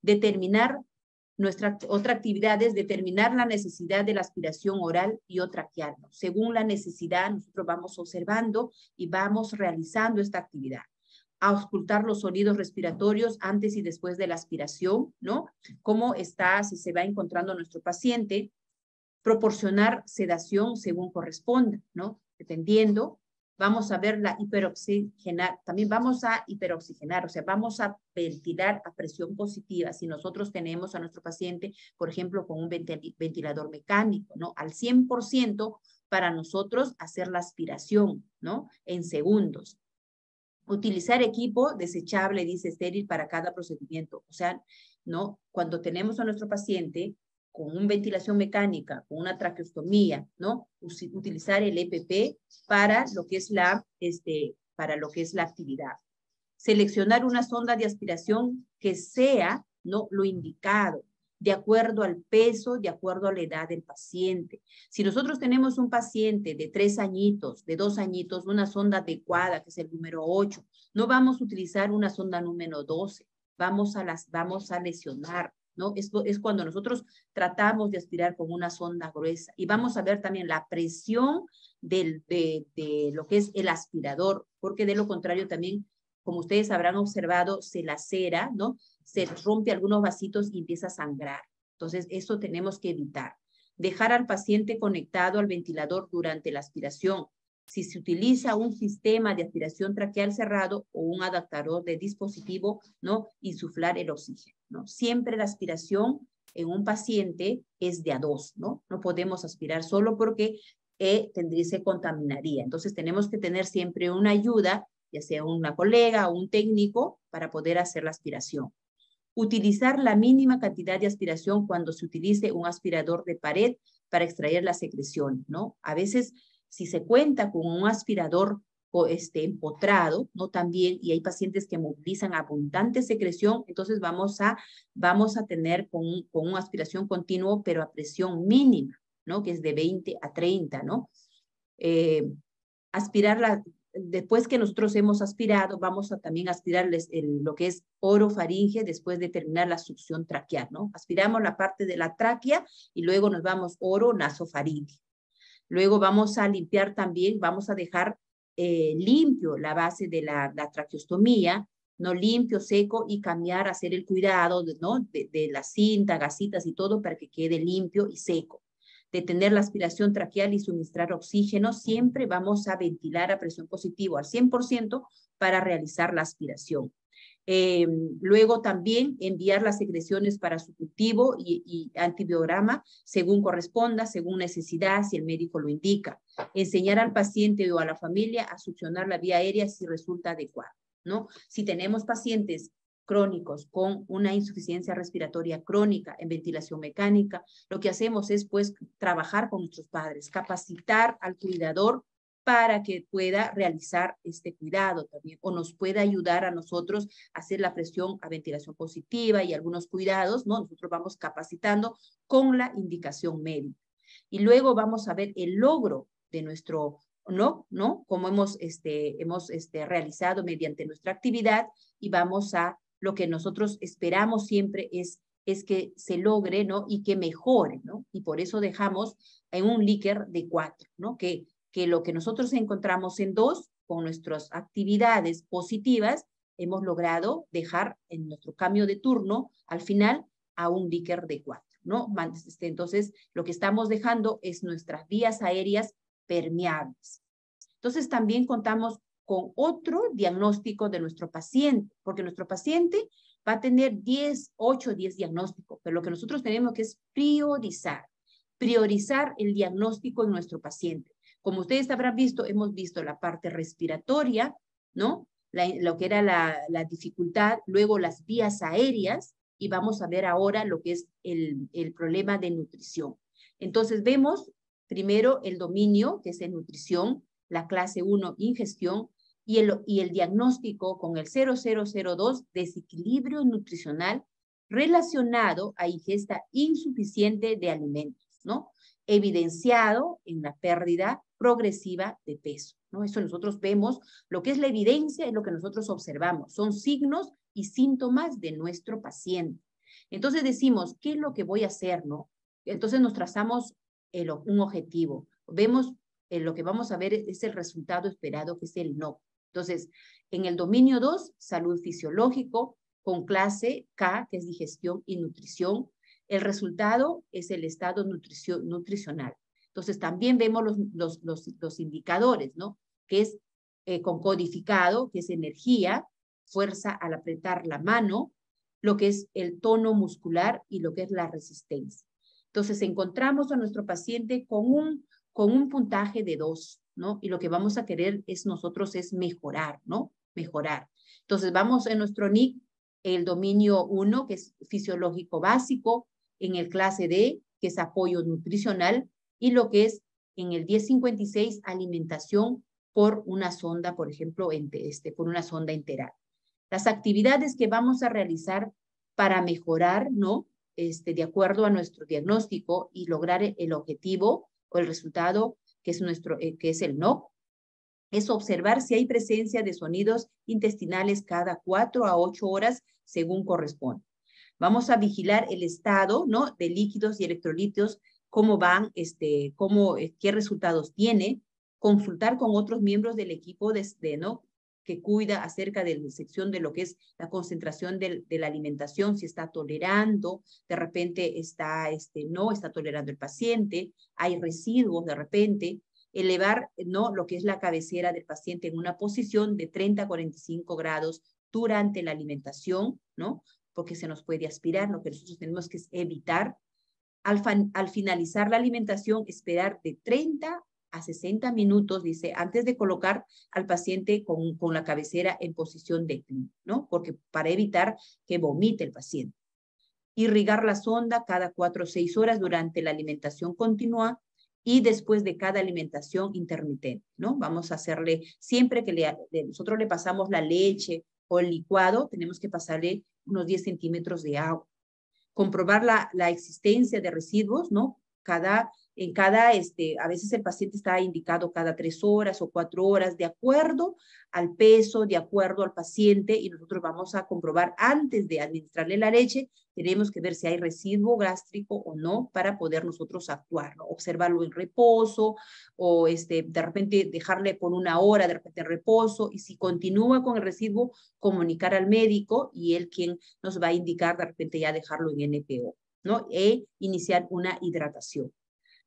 Determinar nuestra otra actividad es determinar la necesidad de la aspiración oral y o traqueal. Según la necesidad, nosotros vamos observando y vamos realizando esta actividad. Auscultar los sonidos respiratorios antes y después de la aspiración, ¿no? Cómo está, si se va encontrando nuestro paciente. Proporcionar sedación según corresponda, ¿no? Dependiendo. Vamos a ver la hiperoxigenar, también vamos a hiperoxigenar, o sea, vamos a ventilar a presión positiva si nosotros tenemos a nuestro paciente, por ejemplo, con un ventilador mecánico, ¿no? Al 100% para nosotros hacer la aspiración, ¿no? En segundos. Utilizar equipo desechable, dice estéril, para cada procedimiento. O sea, ¿no? Cuando tenemos a nuestro paciente con una ventilación mecánica, con una traqueostomía, ¿no? Utilizar el EPP para lo que es la actividad. Seleccionar una sonda de aspiración que sea, ¿no? Lo indicado, de acuerdo al peso, de acuerdo a la edad del paciente. Si nosotros tenemos un paciente de 3 añitos, de 2 añitos, una sonda adecuada, que es el número 8, no vamos a utilizar una sonda número 12, vamos a lesionar, ¿no? Esto es cuando nosotros tratamos de aspirar con una sonda gruesa. Y vamos a ver también la presión de lo que es el aspirador, porque de lo contrario también, como ustedes habrán observado, se lacera, ¿no? Se rompe algunos vasitos y empieza a sangrar. Entonces, eso tenemos que evitar. Dejar al paciente conectado al ventilador durante la aspiración. Si se utiliza un sistema de aspiración traqueal cerrado o un adaptador de dispositivo, ¿no? Insuflar el oxígeno, ¿no? Siempre la aspiración en un paciente es de a 2, ¿no? No podemos aspirar solo porque se contaminaría. Entonces, tenemos que tener siempre una ayuda, ya sea una colega o un técnico, para poder hacer la aspiración. Utilizar la mínima cantidad de aspiración cuando se utilice un aspirador de pared para extraer la secreción, ¿no? A veces, si se cuenta con un aspirador empotrado, ¿no? También, y hay pacientes que movilizan abundante secreción, entonces vamos a tener con una aspiración continua, pero a presión mínima, ¿no? Que es de 20 a 30, ¿no? Después que nosotros hemos aspirado, vamos a también aspirar lo que es orofaringe después de terminar la succión traqueal, ¿no? Aspiramos la parte de la tráquea y luego nos vamos oro-nasofaringe. Luego vamos a limpiar también, vamos a dejar limpio la base de la traqueostomía, no limpio, seco, y cambiar, hacer el cuidado, ¿no? de la cinta, gasitas y todo para que quede limpio y seco. Detener la aspiración traqueal y suministrar oxígeno, siempre vamos a ventilar a presión positiva al 100% para realizar la aspiración. Luego también enviar las secreciones para su cultivo y antibiograma según corresponda, según necesidad, si el médico lo indica. Enseñar al paciente o a la familia a succionar la vía aérea si resulta adecuado, ¿no? Si tenemos pacientes crónicos con una insuficiencia respiratoria crónica en ventilación mecánica, lo que hacemos es pues trabajar con nuestros padres, capacitar al cuidador para que pueda realizar este cuidado también, o nos pueda ayudar a nosotros a hacer la presión a ventilación positiva y algunos cuidados, ¿no? Nosotros vamos capacitando con la indicación médica. Y luego vamos a ver el logro de nuestro, ¿no? Como hemos realizado mediante nuestra actividad, y vamos a, lo que nosotros esperamos siempre es que se logre, ¿no? Y que mejore, ¿no? Y por eso dejamos en un Likert de 4, ¿no? Que que lo que nosotros encontramos en 2, con nuestras actividades positivas, hemos logrado dejar en nuestro cambio de turno, al final, a un Vickers de 4, ¿no? Entonces, lo que estamos dejando es nuestras vías aéreas permeables. Entonces, también contamos con otro diagnóstico de nuestro paciente, porque nuestro paciente va a tener 8 o 10 diagnósticos, pero lo que nosotros tenemos que es priorizar el diagnóstico en nuestro paciente. Como ustedes habrán visto, hemos visto la parte respiratoria, ¿no? Lo que era la dificultad, luego las vías aéreas, y vamos a ver ahora lo que es el problema de nutrición. Entonces vemos primero el dominio, que es en nutrición, la clase 1, ingestión, y el diagnóstico con el 0002, desequilibrio nutricional relacionado a ingesta insuficiente de alimentos, ¿no? Evidenciado en la pérdida progresiva de peso, ¿no? Eso nosotros vemos, lo que es la evidencia es lo que nosotros observamos, son signos y síntomas de nuestro paciente. Entonces decimos, ¿qué es lo que voy a hacer, no? Entonces nos trazamos un objetivo, vemos lo que vamos a ver es el resultado esperado, que es el no. Entonces, en el dominio 2, salud fisiológico, con clase K, que es digestión y nutrición, el resultado es el estado nutricional. Entonces, también vemos los indicadores, ¿no? Que es con codificado, que es energía, fuerza al apretar la mano, lo que es el tono muscular y lo que es la resistencia. Entonces, encontramos a nuestro paciente con un puntaje de 2, ¿no? Y lo que vamos a querer nosotros es mejorar, ¿no? Mejorar. Entonces, vamos en nuestro NIC, el dominio 1, que es fisiológico básico, en el clase D, que es apoyo nutricional, y lo que es en el 1056, alimentación por una sonda, por ejemplo, por una sonda enteral. Las actividades que vamos a realizar para mejorar, ¿no? De acuerdo a nuestro diagnóstico y lograr el objetivo o el resultado que es el NOC, es observar si hay presencia de sonidos intestinales cada 4 a 8 horas según corresponde. Vamos a vigilar el estado, ¿no? De líquidos y electrolitos, cómo van, qué resultados tiene, consultar con otros miembros del equipo ¿no? que cuida acerca de la sección de lo que es la concentración de la alimentación, si está tolerando, de repente no está tolerando el paciente, hay residuos de repente, elevar, ¿no? Lo que es la cabecera del paciente en una posición de 30 a 45 grados durante la alimentación, ¿no? Porque se nos puede aspirar, lo que nosotros tenemos que es evitar. Al finalizar la alimentación, esperar de 30 a 60 minutos, dice, antes de colocar al paciente con la cabecera en posición de clean, ¿no? Porque para evitar que vomite el paciente. Irrigar la sonda cada 4 o 6 horas durante la alimentación continua y después de cada alimentación intermitente, ¿no? Vamos a hacerle, siempre que nosotros le pasamos la leche o el licuado, tenemos que pasarle unos 10 centímetros de agua. Comprobar la existencia de residuos, ¿no? A veces el paciente está indicado cada 3 horas o 4 horas, de acuerdo al peso, de acuerdo al paciente, y nosotros vamos a comprobar antes de administrarle la leche, tenemos que ver si hay residuo gástrico o no para poder nosotros actuar, ¿no? Observarlo en reposo o de repente dejarle por 1 hora, de repente en reposo, y si continúa con el residuo, comunicar al médico y él quien nos va a indicar de repente ya dejarlo en NPO, ¿no? Iniciar una hidratación.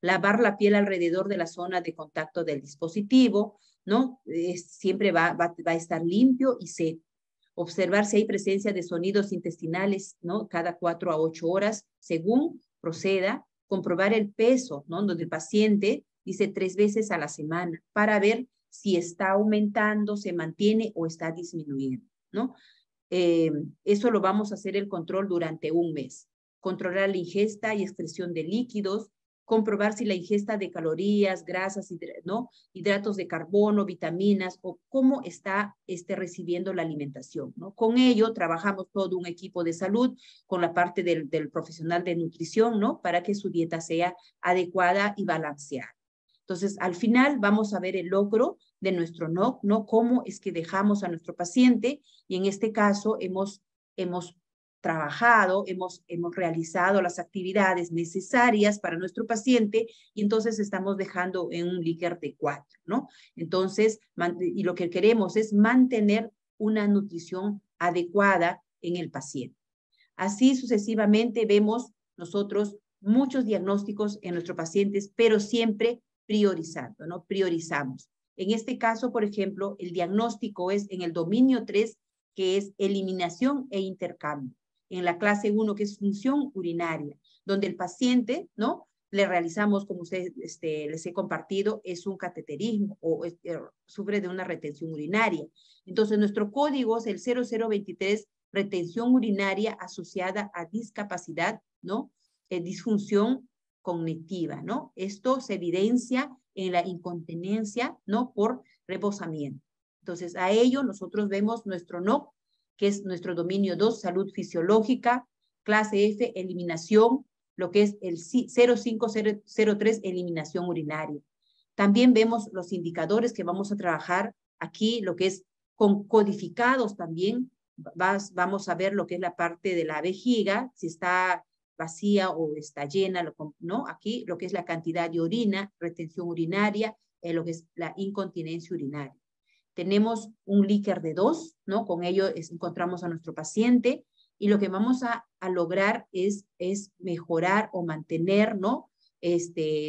Lavar la piel alrededor de la zona de contacto del dispositivo, ¿no? Siempre va a estar limpio y seco. Observar si hay presencia de sonidos intestinales, ¿no? Cada 4 a 8 horas, según proceda. Comprobar el peso, ¿no? Donde el paciente dice 3 veces a la semana para ver si está aumentando, se mantiene o está disminuyendo, ¿no? Eso lo vamos a hacer el control durante 1 mes. Controlar la ingesta y excreción de líquidos, comprobar si la ingesta de calorías, grasas, ¿no? Hidratos de carbono, vitaminas, o cómo está recibiendo la alimentación, ¿no? Con ello trabajamos todo un equipo de salud con la parte del profesional de nutrición, ¿no? Para que su dieta sea adecuada y balanceada. Entonces, al final vamos a ver el logro de nuestro NOC, ¿no? Cómo es que dejamos a nuestro paciente, y en este caso hemos trabajado, hemos realizado las actividades necesarias para nuestro paciente y entonces estamos dejando en un Likert de 4, ¿no? Entonces, y lo que queremos es mantener una nutrición adecuada en el paciente. Así sucesivamente vemos nosotros muchos diagnósticos en nuestros pacientes, pero siempre priorizando, ¿no? Priorizamos. En este caso, por ejemplo, el diagnóstico es en el dominio 3, que es eliminación e intercambio. En la clase 1, que es función urinaria, donde el paciente, ¿no? Le realizamos, como ustedes les he compartido, es un cateterismo o sufre de una retención urinaria. Entonces, nuestro código es el 0023, retención urinaria asociada a discapacidad, ¿no? Disfunción cognitiva, ¿no? Esto se evidencia en la incontinencia, ¿no? Por rebosamiento. Entonces, a ello nosotros vemos nuestro NOC, que es nuestro dominio 2, salud fisiológica, clase F, eliminación, lo que es el 0503, eliminación urinaria. También vemos los indicadores que vamos a trabajar aquí, lo que es con codificados también. Vamos a ver lo que es la parte de la vejiga, si está vacía o está llena, ¿no? Aquí lo que es la cantidad de orina, retención urinaria, lo que es la incontinencia urinaria. Tenemos un Likert de 2, ¿no? Con ello encontramos a nuestro paciente y lo que vamos a lograr es mejorar o mantener, ¿no?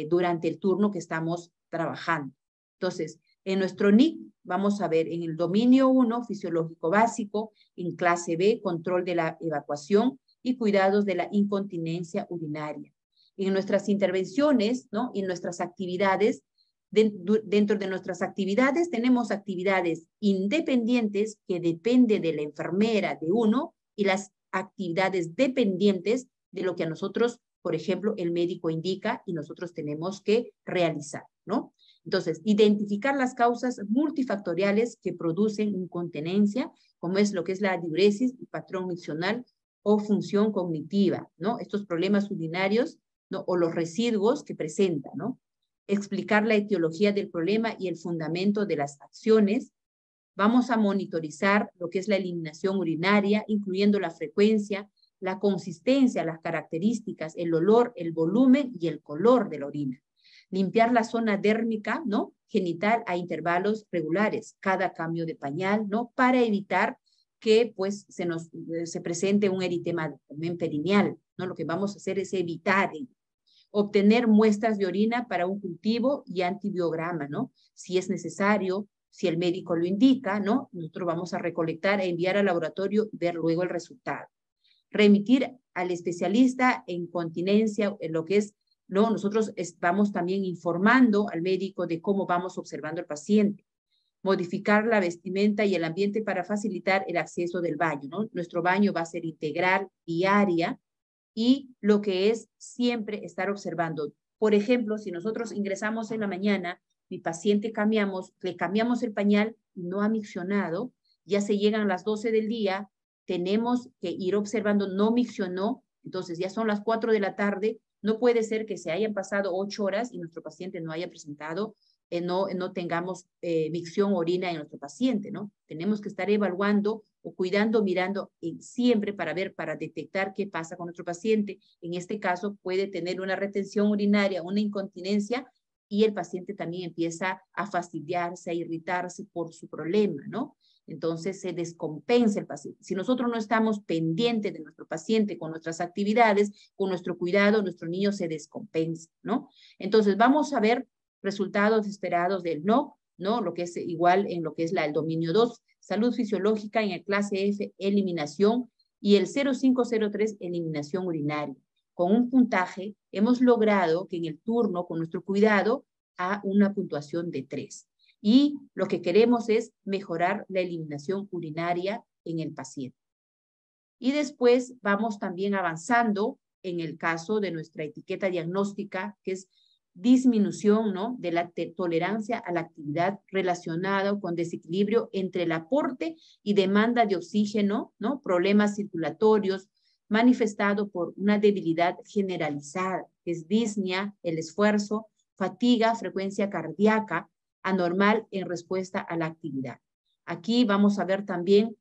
Durante el turno que estamos trabajando. Entonces, en nuestro NIC vamos a ver en el dominio 1, fisiológico básico, en clase B, control de la evacuación y cuidados de la incontinencia urinaria. En nuestras intervenciones, ¿no? Y en nuestras actividades, dentro de nuestras actividades tenemos actividades independientes que dependen de la enfermera de uno y las actividades dependientes de lo que a nosotros, por ejemplo, el médico indica y nosotros tenemos que realizar, ¿no? Entonces, identificar las causas multifactoriales que producen incontinencia, como es lo que es la diuresis, el patrón miccional o función cognitiva, ¿no? Estos problemas urinarios, ¿no? O los residuos que presentan, ¿no? Explicar la etiología del problema y el fundamento de las acciones. Vamos a monitorizar lo que es la eliminación urinaria, incluyendo la frecuencia, la consistencia, las características, el olor, el volumen y el color de la orina. Limpiar la zona dérmica, ¿no? Genital a intervalos regulares, cada cambio de pañal, ¿no? Para evitar que pues se presente un eritema también perineal, ¿no? Lo que vamos a hacer es evitar obtener muestras de orina para un cultivo y antibiograma, ¿no? Si es necesario, si el médico lo indica, ¿no? Nosotros vamos a recolectar e enviar al laboratorio y ver luego el resultado. Remitir al especialista en continencia, en lo que es, ¿no? Nosotros vamos también informando al médico de cómo vamos observando al paciente. Modificar la vestimenta y el ambiente para facilitar el acceso del baño, ¿no? Nuestro baño va a ser integral, diaria, y lo que es siempre estar observando. Por ejemplo, si nosotros ingresamos en la mañana, mi paciente le cambiamos el pañal y no ha miccionado, ya se llegan las 12 del día, tenemos que ir observando, no miccionó, entonces ya son las 4 de la tarde, no puede ser que se hayan pasado 8 horas y nuestro paciente no haya presentado, no tengamos micción orina en nuestro paciente, ¿no? Tenemos que estar evaluando o cuidando, mirando siempre para ver, para detectar qué pasa con nuestro paciente. En este caso puede tener una retención urinaria, una incontinencia, y el paciente también empieza a fastidiarse, a irritarse por su problema, ¿no? Entonces se descompensa el paciente. Si nosotros no estamos pendientes de nuestro paciente con nuestras actividades, con nuestro cuidado, nuestro niño se descompensa, ¿no? Entonces vamos a ver resultados esperados del NOC, ¿no? Lo que es igual en lo que es el dominio 2, salud fisiológica en el clase F, eliminación, y el 0503, eliminación urinaria. Con un puntaje hemos logrado que en el turno, con nuestro cuidado, a una puntuación de 3. Y lo que queremos es mejorar la eliminación urinaria en el paciente. Y después vamos también avanzando en el caso de nuestra etiqueta diagnóstica, que es disminución, ¿no? De la tolerancia a la actividad relacionada con desequilibrio entre el aporte y demanda de oxígeno, ¿no? Problemas circulatorios, manifestado por una debilidad generalizada, que es disnea, el esfuerzo, fatiga, frecuencia cardíaca, anormal en respuesta a la actividad. Aquí vamos a ver también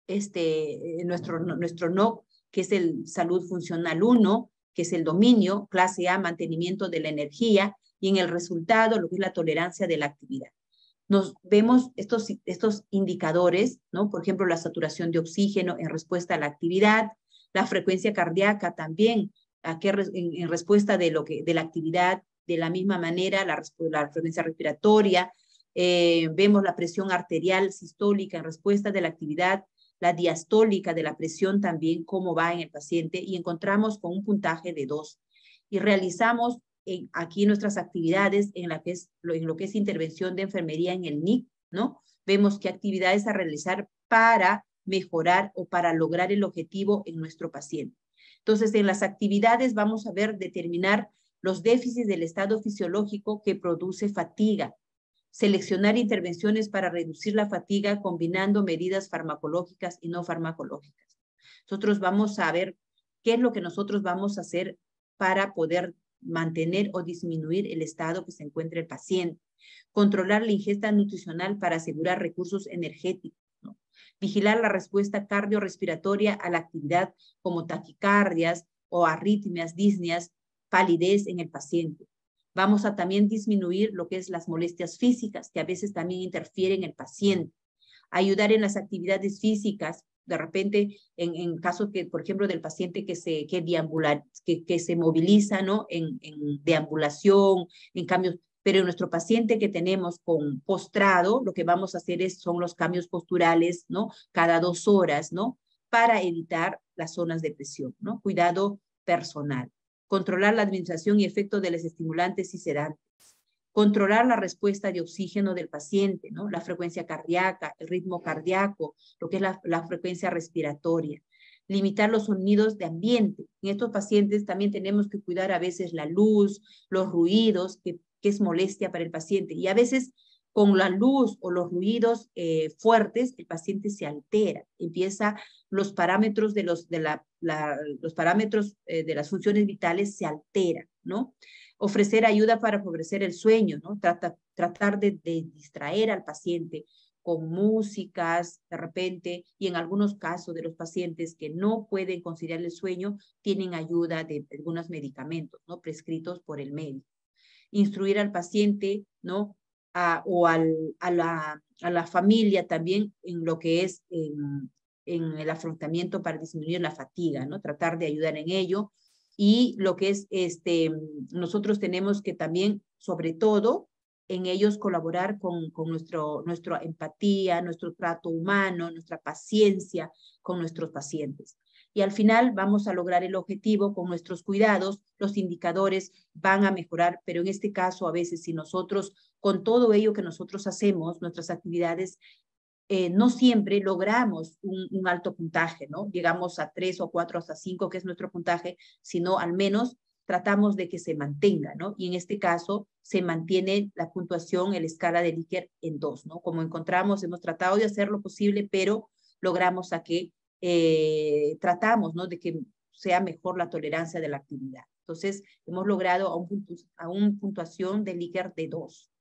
nuestro NOC, que es el Salud Funcional 1, que es el dominio, clase A, mantenimiento de la energía, y en el resultado, lo que es la tolerancia de la actividad. Nos vemos estos indicadores, ¿no? Por ejemplo, la saturación de oxígeno en respuesta a la actividad, la frecuencia cardíaca también, en respuesta de la actividad, de la misma manera, la frecuencia respiratoria, vemos la presión arterial sistólica en respuesta de la actividad, la diastólica de la presión también, cómo va en el paciente, y encontramos con un puntaje de 2. Y realizamos aquí nuestras actividades en lo que es intervención de enfermería en el NIC, ¿no? Vemos qué actividades a realizar para mejorar o para lograr el objetivo en nuestro paciente. Entonces, en las actividades vamos a determinar los déficits del estado fisiológico que produce fatiga, seleccionar intervenciones para reducir la fatiga combinando medidas farmacológicas y no farmacológicas. Nosotros vamos a ver qué es lo que nosotros vamos a hacer para poder mantener o disminuir el estado que se encuentra el paciente. Controlar la ingesta nutricional para asegurar recursos energéticos, ¿no? Vigilar la respuesta cardiorrespiratoria a la actividad como taquicardias o arritmias, disneas, palidez en el paciente. Vamos a también disminuir lo que es las molestias físicas, que a veces también interfieren en el paciente. Ayudar en las actividades físicas, de repente, en caso que, por ejemplo, del paciente que se moviliza, ¿no? En deambulación, en cambios, pero en nuestro paciente que tenemos con postrado, lo que vamos a hacer son los cambios posturales, ¿no? Cada 2 horas, ¿no? Para evitar las zonas de presión, ¿no? Cuidado personal. Controlar la administración y efecto de los estimulantes y sedantes. Controlar la respuesta de oxígeno del paciente, ¿no? La frecuencia cardíaca, el ritmo cardíaco, lo que es la frecuencia respiratoria. Limitar los sonidos de ambiente. En estos pacientes también tenemos que cuidar a veces la luz, los ruidos, que es molestia para el paciente. Y a veces con la luz o los ruidos fuertes, el paciente se altera. Empieza los parámetros de las funciones vitales se alteran, ¿no? Ofrecer ayuda para favorecer el sueño, ¿no? Tratar de distraer al paciente con músicas, de repente, y en algunos casos de los pacientes que no pueden conciliar el sueño, tienen ayuda de algunos medicamentos, ¿no? Prescritos por el médico. Instruir al paciente, ¿no? A la familia también en lo que es en el afrontamiento para disminuir la fatiga, ¿no? Tratar de ayudar en ello. Y lo que es, nosotros tenemos que también, sobre todo, en ellos colaborar con nuestra empatía, nuestro trato humano, nuestra paciencia con nuestros pacientes. Y al final vamos a lograr el objetivo con nuestros cuidados, los indicadores van a mejorar, pero en este caso a veces si nosotros, con todo ello que nosotros hacemos, nuestras actividades, no siempre logramos un alto puntaje, ¿no? Llegamos a 3 o 4 hasta 5, que es nuestro puntaje, sino al menos tratamos de que se mantenga, ¿no? Y en este caso se mantiene la puntuación, el escala de Likert en 2, ¿no? Como encontramos, hemos tratado de hacer lo posible, pero logramos tratamos, ¿no? De que sea mejor la tolerancia de la actividad. Entonces, hemos logrado a una puntuación de Likert de 2.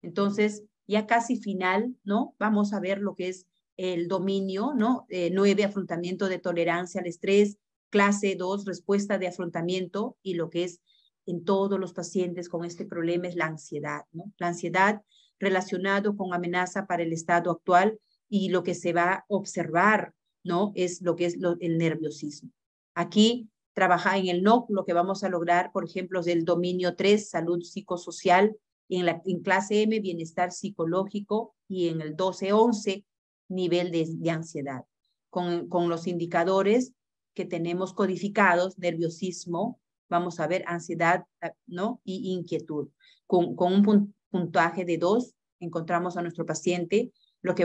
Entonces, ya casi final, ¿no? Vamos a ver lo que es el dominio, ¿no? 9, afrontamiento de tolerancia al estrés, clase 2, respuesta de afrontamiento, y lo que es en todos los pacientes con este problema es la ansiedad, ¿no? La ansiedad relacionado con amenaza para el estado actual, y lo que se va a observar, ¿no? Es lo que es el nerviosismo. Aquí, trabajar en el NOC, lo que vamos a lograr, por ejemplo, es el dominio 3, salud psicosocial, en clase M, bienestar psicológico, y en el 12-11, nivel de ansiedad. Con los indicadores que tenemos codificados, nerviosismo, vamos a ver ansiedad, ¿no? Y inquietud. Con un puntaje de 2, encontramos a nuestro paciente. Lo que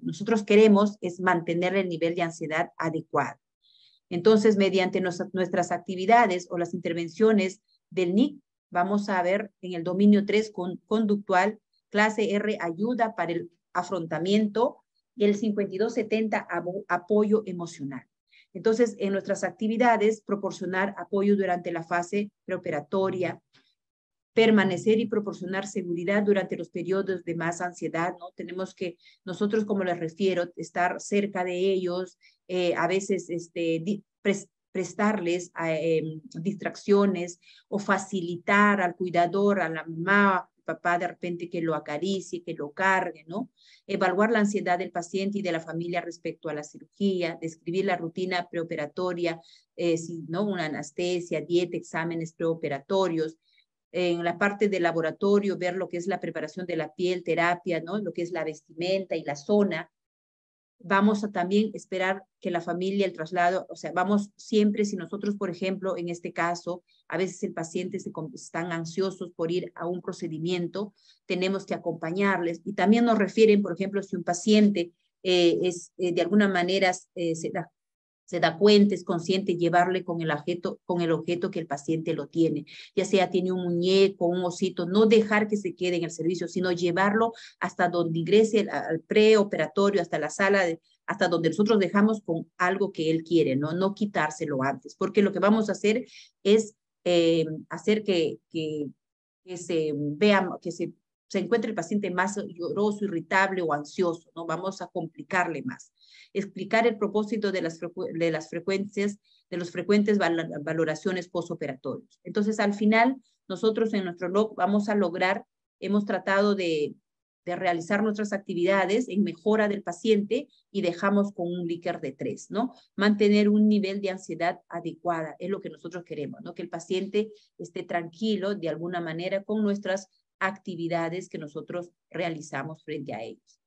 nosotros queremos es mantener el nivel de ansiedad adecuado. Entonces, mediante nuestras actividades o las intervenciones del NIC, vamos a ver en el dominio 3 conductual, clase R, ayuda para el afrontamiento, y el 5270, apoyo emocional. Entonces, en nuestras actividades, proporcionar apoyo durante la fase preoperatoria, permanecer y proporcionar seguridad durante los periodos de más ansiedad, ¿no? Tenemos que, nosotros, como les refiero, estar cerca de ellos, a veces prestarles distracciones o facilitar al cuidador, a la mamá, papá, de repente que lo acaricie, que lo cargue, ¿no? Evaluar la ansiedad del paciente y de la familia respecto a la cirugía, describir la rutina preoperatoria, ¿no? Una anestesia, dieta, exámenes preoperatorios. En la parte del laboratorio, ver lo que es la preparación de la piel, terapia, ¿no? Lo que es la vestimenta y la zona. Vamos a también esperar que la familia, el traslado, o sea, vamos siempre, si nosotros, por ejemplo, en este caso, a veces el paciente están ansiosos por ir a un procedimiento, tenemos que acompañarles. Y también nos refieren, por ejemplo, si un paciente de alguna manera se da cuenta, es consciente, llevarle con el objeto que el paciente lo tiene, ya sea tiene un muñeco, un osito, no dejar que se quede en el servicio, sino llevarlo hasta donde ingrese al preoperatorio, hasta la sala, hasta donde nosotros dejamos con algo que él quiere, ¿no? No quitárselo antes, porque lo que vamos a hacer es hacer que se vea, que se encuentre el paciente más lloroso, irritable o ansioso, ¿no? Vamos a complicarle más. Explicar el propósito de los frecuentes valoraciones postoperatorios. Entonces, al final, nosotros en nuestro blog vamos a lograr, hemos tratado de realizar nuestras actividades en mejora del paciente y dejamos con un Likert de 3, ¿no? Mantener un nivel de ansiedad adecuada, es lo que nosotros queremos, ¿no? Que el paciente esté tranquilo de alguna manera con nuestras actividades que nosotros realizamos frente a ellos.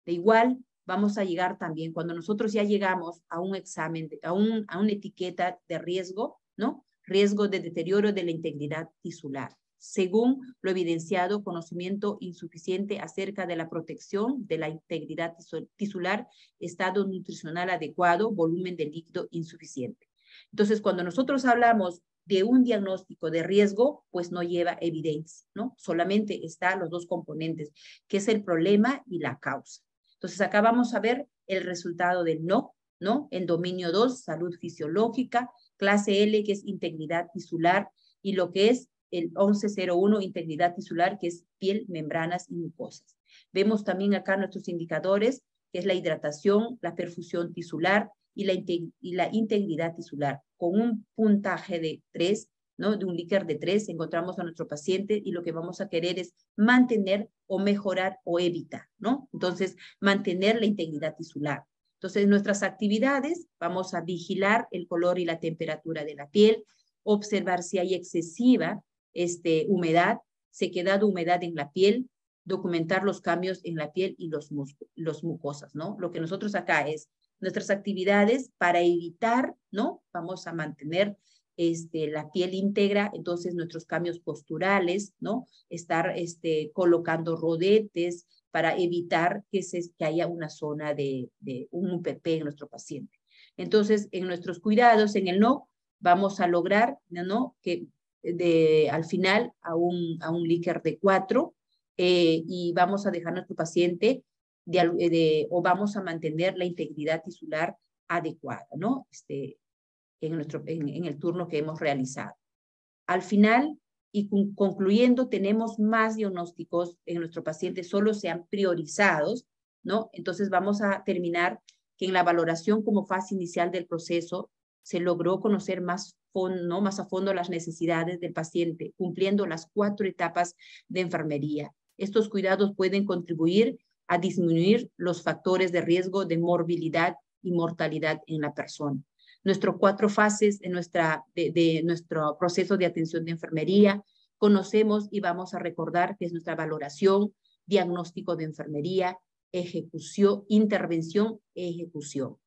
De igual, vamos a llegar también, cuando nosotros ya llegamos a un examen, a una etiqueta de riesgo, ¿no? Riesgo de deterioro de la integridad tisular. Según lo evidenciado, conocimiento insuficiente acerca de la protección de la integridad tisular, estado nutricional adecuado, volumen de líquido insuficiente. Entonces, cuando nosotros hablamos de un diagnóstico de riesgo, pues no lleva evidencia, ¿no? Solamente están los dos componentes, que es el problema y la causa. Entonces, acá vamos a ver el resultado del no, ¿no? En dominio 2, salud fisiológica, clase L, que es integridad tisular, y lo que es el 1101, integridad tisular, que es piel, membranas y mucosas. Vemos también acá nuestros indicadores, que es la hidratación, la perfusión tisular y la integridad tisular. Con un puntaje de 3, ¿no? De un Likert de 3, encontramos a nuestro paciente y lo que vamos a querer es mantener o mejorar o evitar, ¿no? Entonces, mantener la integridad tisular. Entonces, en nuestras actividades vamos a vigilar el color y la temperatura de la piel, observar si hay excesiva humedad, sequedad o humedad en la piel, documentar los cambios en la piel y los mucosas, ¿no? Lo que nosotros acá es nuestras actividades para evitar, ¿no? Vamos a mantener la piel íntegra, entonces nuestros cambios posturales, ¿no? Estar colocando rodetes para evitar que haya una zona de un UPP en nuestro paciente. Entonces, en nuestros cuidados, en el no, vamos a lograr, ¿no? Que al final a un Likert de 4 y vamos a dejar a nuestro paciente o vamos a mantener la integridad tisular adecuada, ¿no? En el turno que hemos realizado. Al final, y concluyendo, tenemos más diagnósticos en nuestro paciente, solo sean priorizados, ¿no? Entonces vamos a terminar que en la valoración como fase inicial del proceso se logró conocer más a fondo las necesidades del paciente, cumpliendo las 4 etapas de enfermería. Estos cuidados pueden contribuir a disminuir los factores de riesgo de morbilidad y mortalidad en la persona. Nuestras 4 fases de nuestro proceso de atención de enfermería, conocemos y vamos a recordar que es nuestra valoración, diagnóstico de enfermería, ejecución, intervención, ejecución.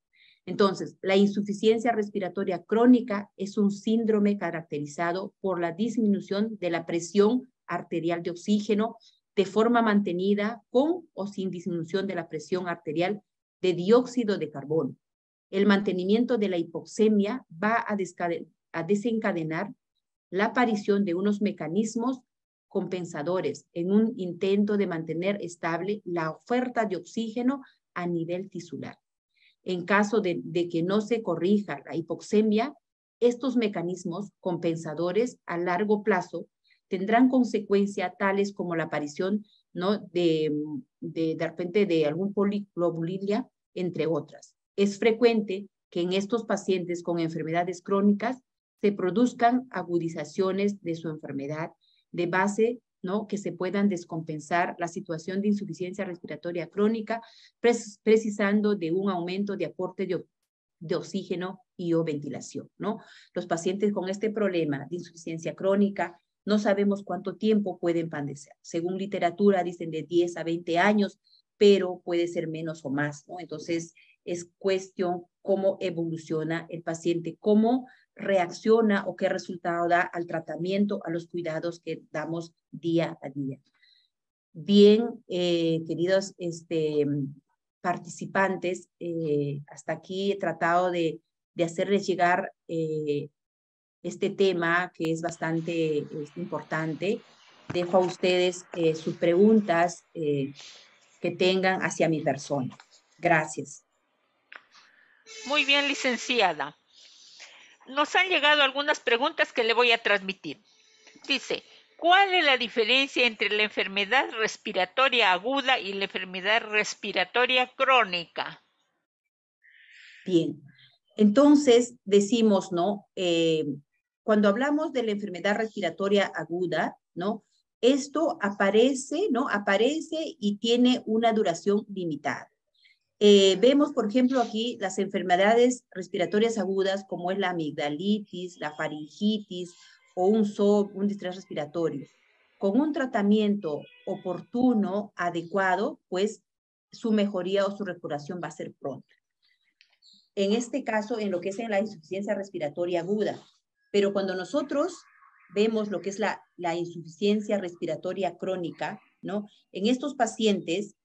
Entonces, la insuficiencia respiratoria crónica es un síndrome caracterizado por la disminución de la presión arterial de oxígeno de forma mantenida con o sin disminución de la presión arterial de dióxido de carbono. El mantenimiento de la hipoxemia va a desencadenar la aparición de unos mecanismos compensadores en un intento de mantener estable la oferta de oxígeno a nivel tisular. En caso de que no se corrija la hipoxemia, estos mecanismos compensadores a largo plazo tendrán consecuencias tales como la aparición, ¿no? de repente de algún poliglobulinia, entre otras. Es frecuente que en estos pacientes con enfermedades crónicas se produzcan agudizaciones de su enfermedad de base, ¿no? Que se puedan descompensar la situación de insuficiencia respiratoria crónica, precisando de un aumento de aporte de oxígeno y o ventilación, ¿no? Los pacientes con este problema de insuficiencia crónica no sabemos cuánto tiempo pueden padecer. Según literatura dicen de 10 a 20 años, pero puede ser menos o más, ¿no? Entonces es cuestión cómo evoluciona el paciente, cómo reacciona o qué resultado da al tratamiento, a los cuidados que damos día a día. Bien, queridos participantes, hasta aquí he tratado de hacerles llegar este tema que es bastante importante. Dejo a ustedes sus preguntas que tengan hacia mi persona. Gracias. Muy bien, licenciada. Nos han llegado algunas preguntas que le voy a transmitir. Dice, ¿cuál es la diferencia entre la enfermedad respiratoria aguda y la enfermedad respiratoria crónica? Bien, entonces decimos, ¿no? Cuando hablamos de la enfermedad respiratoria aguda, ¿no? Esto aparece, ¿no? Aparece y tiene una duración limitada. Vemos, por ejemplo, aquí las enfermedades respiratorias agudas, como es la amigdalitis, la faringitis o un distrés respiratorio. Con un tratamiento oportuno, adecuado, pues su mejoría o su recuperación va a ser pronta. En este caso, en lo que es en la insuficiencia respiratoria aguda. Pero cuando nosotros vemos lo que es la insuficiencia respiratoria crónica, ¿no? En estos pacientes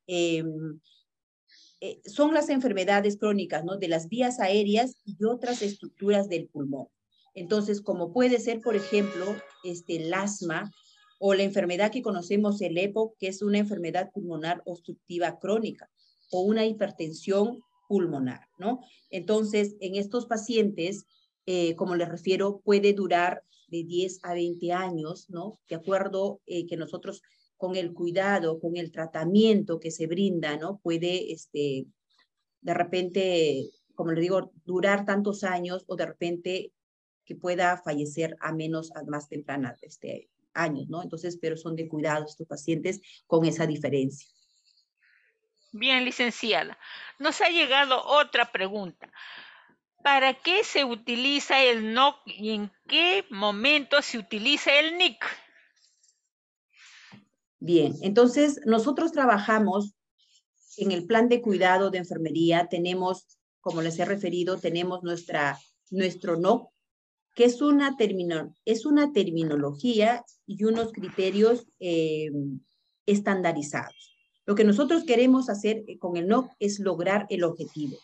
son las enfermedades crónicas, ¿no? De las vías aéreas y otras estructuras del pulmón. Entonces, como puede ser, por ejemplo, el asma o la enfermedad que conocemos, el EPOC, que es una enfermedad pulmonar obstructiva crónica, o una hipertensión pulmonar, ¿no? Entonces, en estos pacientes, como les refiero, puede durar de 10 a 20 años, ¿no? De acuerdo que nosotros con el cuidado, con el tratamiento que se brinda, ¿no? Puede, de repente, como le digo, durar tantos años o de repente que pueda fallecer a más temprana años, ¿no? Entonces, pero son de cuidado estos pacientes con esa diferencia. Bien, licenciada. Nos ha llegado otra pregunta. ¿Para qué se utiliza el NOC y en qué momento se utiliza el NIC? Bien, entonces nosotros trabajamos en el plan de cuidado de enfermería, tenemos, como les he referido, tenemos nuestro NOC, que es una terminología y unos criterios estandarizados. Lo que nosotros queremos hacer con el NOC es lograr el objetivo.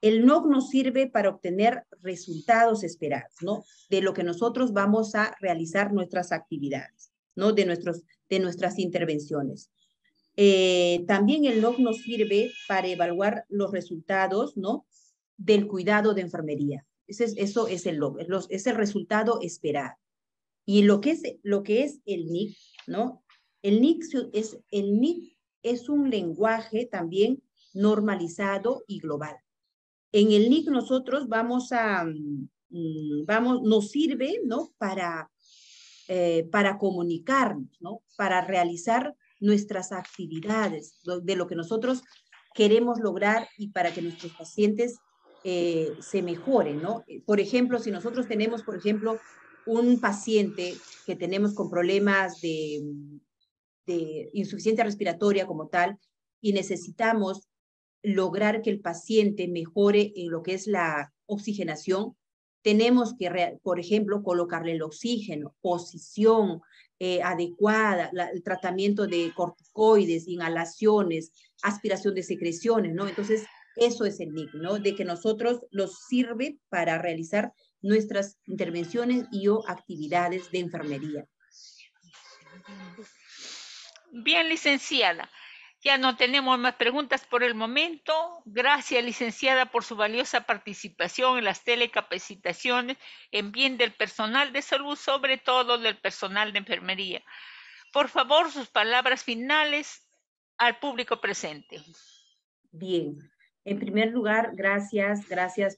El NOC nos sirve para obtener resultados esperados, ¿no? De lo que nosotros vamos a realizar nuestras actividades, ¿no? De nuestras intervenciones. También el NOC nos sirve para evaluar los resultados, ¿no? Del cuidado de enfermería. Eso es el NOC, es el resultado esperado. Y lo que es el NIC, ¿no? El NIC es un lenguaje también normalizado y global. En el NIC nosotros nos sirve, ¿no? Para comunicarnos, ¿no? Para realizar nuestras actividades, de lo que nosotros queremos lograr y para que nuestros pacientes se mejoren, ¿no? Por ejemplo, si nosotros tenemos, por ejemplo, un paciente que tenemos con problemas de insuficiencia respiratoria como tal y necesitamos lograr que el paciente mejore en lo que es la oxigenación, tenemos que, por ejemplo, colocarle el oxígeno, posición adecuada, el tratamiento de corticoides, inhalaciones, aspiración de secreciones, ¿no? Entonces, eso es el NIC, ¿no? De que nosotros nos sirve para realizar nuestras intervenciones y o actividades de enfermería. Bien, licenciada. Ya no tenemos más preguntas por el momento. Gracias, licenciada, por su valiosa participación en las telecapacitaciones en bien del personal de salud, sobre todo del personal de enfermería. Por favor, sus palabras finales al público presente. Bien, en primer lugar, gracias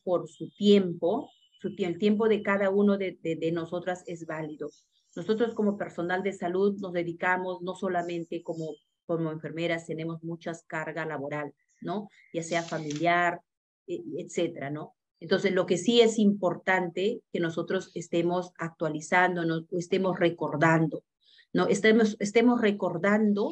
por su tiempo. El tiempo de cada uno de nosotras es válido. Nosotros como personal de salud nos dedicamos no solamente como enfermeras, tenemos muchas carga laboral, ¿no? Ya sea familiar, etcétera, ¿no? Entonces, lo que sí es importante que nosotros estemos actualizándonos o estemos recordando, ¿no? Estemos recordando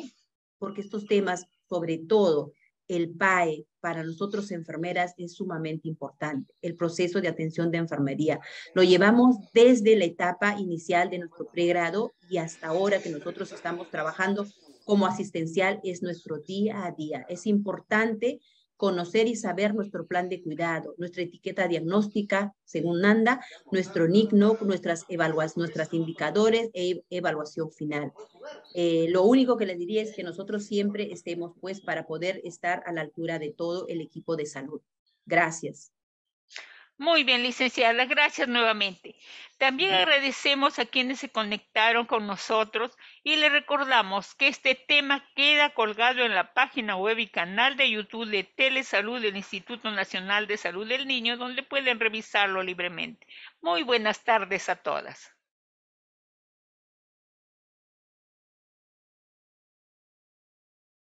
porque estos temas, sobre todo, el PAE para nosotros enfermeras es sumamente importante, el proceso de atención de enfermería. Lo llevamos desde la etapa inicial de nuestro pregrado y hasta ahora que nosotros estamos trabajando como asistencial es nuestro día a día. Es importante conocer y saber nuestro plan de cuidado, nuestra etiqueta diagnóstica, según NANDA, nuestro NICNO, nuestras indicadores e evaluación final. Lo único que les diría es que nosotros siempre estemos pues para poder estar a la altura de todo el equipo de salud. Gracias. Muy bien, licenciada, gracias nuevamente. También agradecemos a quienes se conectaron con nosotros y le recordamos que este tema queda colgado en la página web y canal de YouTube de Telesalud del Instituto Nacional de Salud del Niño, donde pueden revisarlo libremente. Muy buenas tardes a todas.